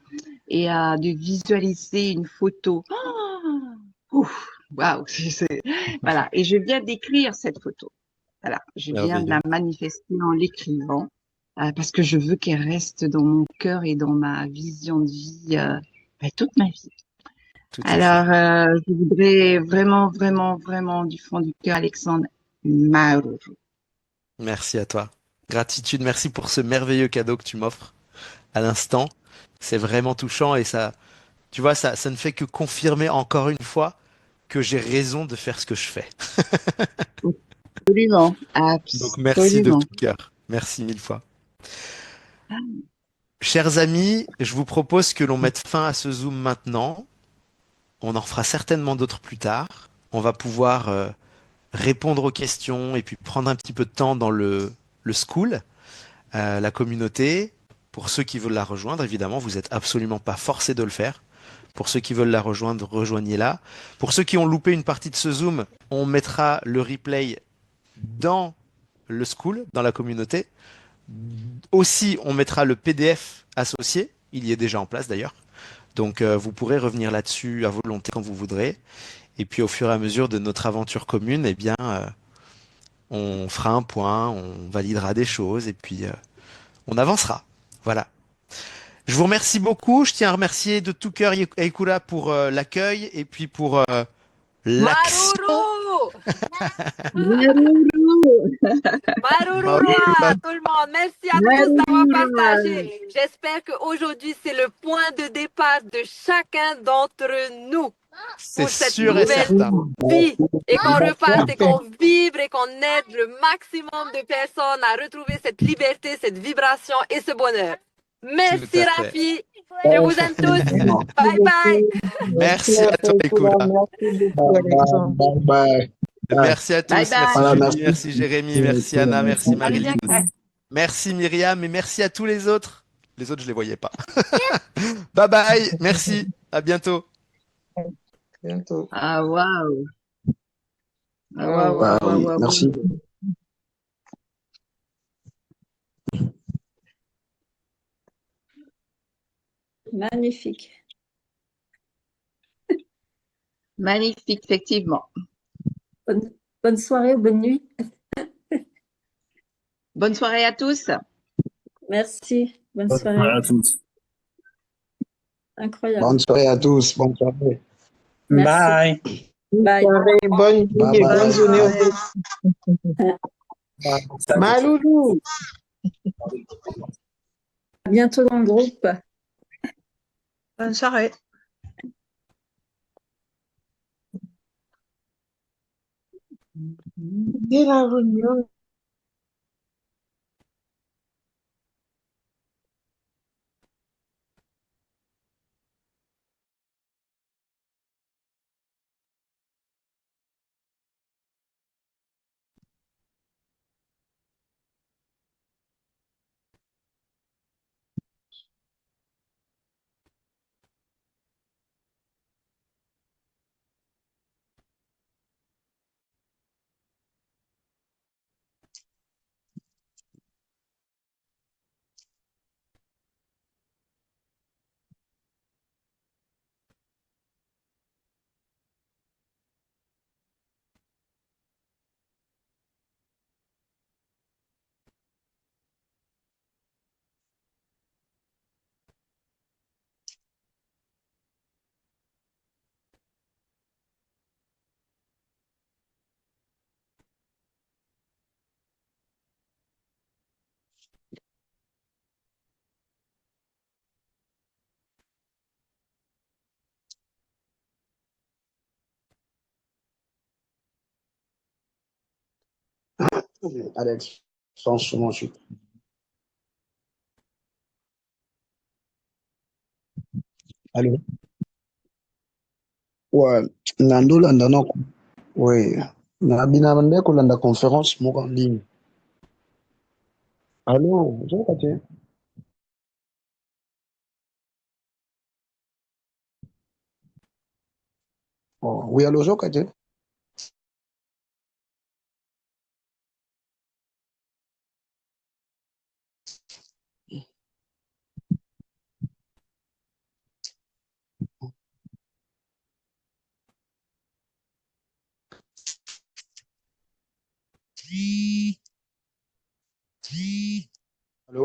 et de visualiser une photo. Oh, Ouf, waouh, voilà. Et je viens d'écrire cette photo. Voilà, je viens de Merveilleux. la manifester en l'écrivant parce que je veux qu'elle reste dans mon cœur et dans ma vision de vie toute ma vie. Tout à fait. Alors, je voudrais vraiment, vraiment, vraiment du fond du cœur, Alexandre, Mauro. Merci à toi. Gratitude, merci pour ce merveilleux cadeau que tu m'offres à l'instant. C'est vraiment touchant et ça, tu vois, ça ne fait que confirmer encore une fois que j'ai raison de faire ce que je fais. Absolument, Donc merci de absolument. tout cœur. Merci mille fois. Chers amis, je vous propose que l'on mette fin à ce Zoom maintenant. On en fera certainement d'autres plus tard. On va pouvoir répondre aux questions et puis prendre un petit peu de temps dans le school, la communauté. Pour ceux qui veulent la rejoindre, évidemment, vous n'êtes absolument pas forcés de le faire. Pour ceux qui veulent la rejoindre, rejoignez-la. Pour ceux qui ont loupé une partie de ce Zoom, on mettra le replay dans le school, dans la communauté. Aussi, on mettra le PDF associé. Il y est déjà en place d'ailleurs. Donc, vous pourrez revenir là-dessus à volonté quand vous voudrez. Et puis, au fur et à mesure de notre aventure commune, eh bien, on fera un point, on validera des choses et puis on avancera. Voilà. Je vous remercie beaucoup. Je tiens à remercier de tout cœur Eikura pour l'accueil et puis pour l'action. Maruru! Maruru Marula. à tout le monde. Merci à tous d'avoir partagé. J'espère qu'aujourd'hui, c'est le point de départ de chacun d'entre nous C'est pour cette sûr et nouvelle certain. vie et qu'on reparte et qu'on vibre et qu'on aide le maximum de personnes à retrouver cette liberté, cette vibration et ce bonheur. Tout Merci à fait. Rafi. Je vous aime tous. Bye bye. Merci à toi, Ekura. Merci beaucoup, Alexandre. Bye bye. Merci à Bye tous. bye. Merci Voilà, Julie, merci. merci Jérémy, merci Anna, merci Allez, Marilyn, viens. merci Myriam et merci à tous les autres. Les autres, je les voyais pas. Bye bye. Merci. À bientôt. Bientôt. Ah, waouh. Ah, waouh, Wow. Bah waouh, waouh, oui, waouh, merci. waouh. Magnifique. Magnifique, effectivement. Bonne soirée ou bonne nuit. Bonne soirée à tous. Merci. Bonne Bonne soirée soirée. à tous. Incroyable. Bonne soirée à tous. Bonne soirée. Merci. Bye. Bye. Soirée, bonne nuit Bye et bye. bonne journée aux Salut. Maloulou. À bientôt dans le groupe. Bonne soirée. Dès la réunion. Alex, franchement, je suis. Allô? Ouais, Nando landa no. Ouais. Na bina bande kulanda conférence moko en ligne. Allô, je kate. Oh, oui, allô, je kate. Allô?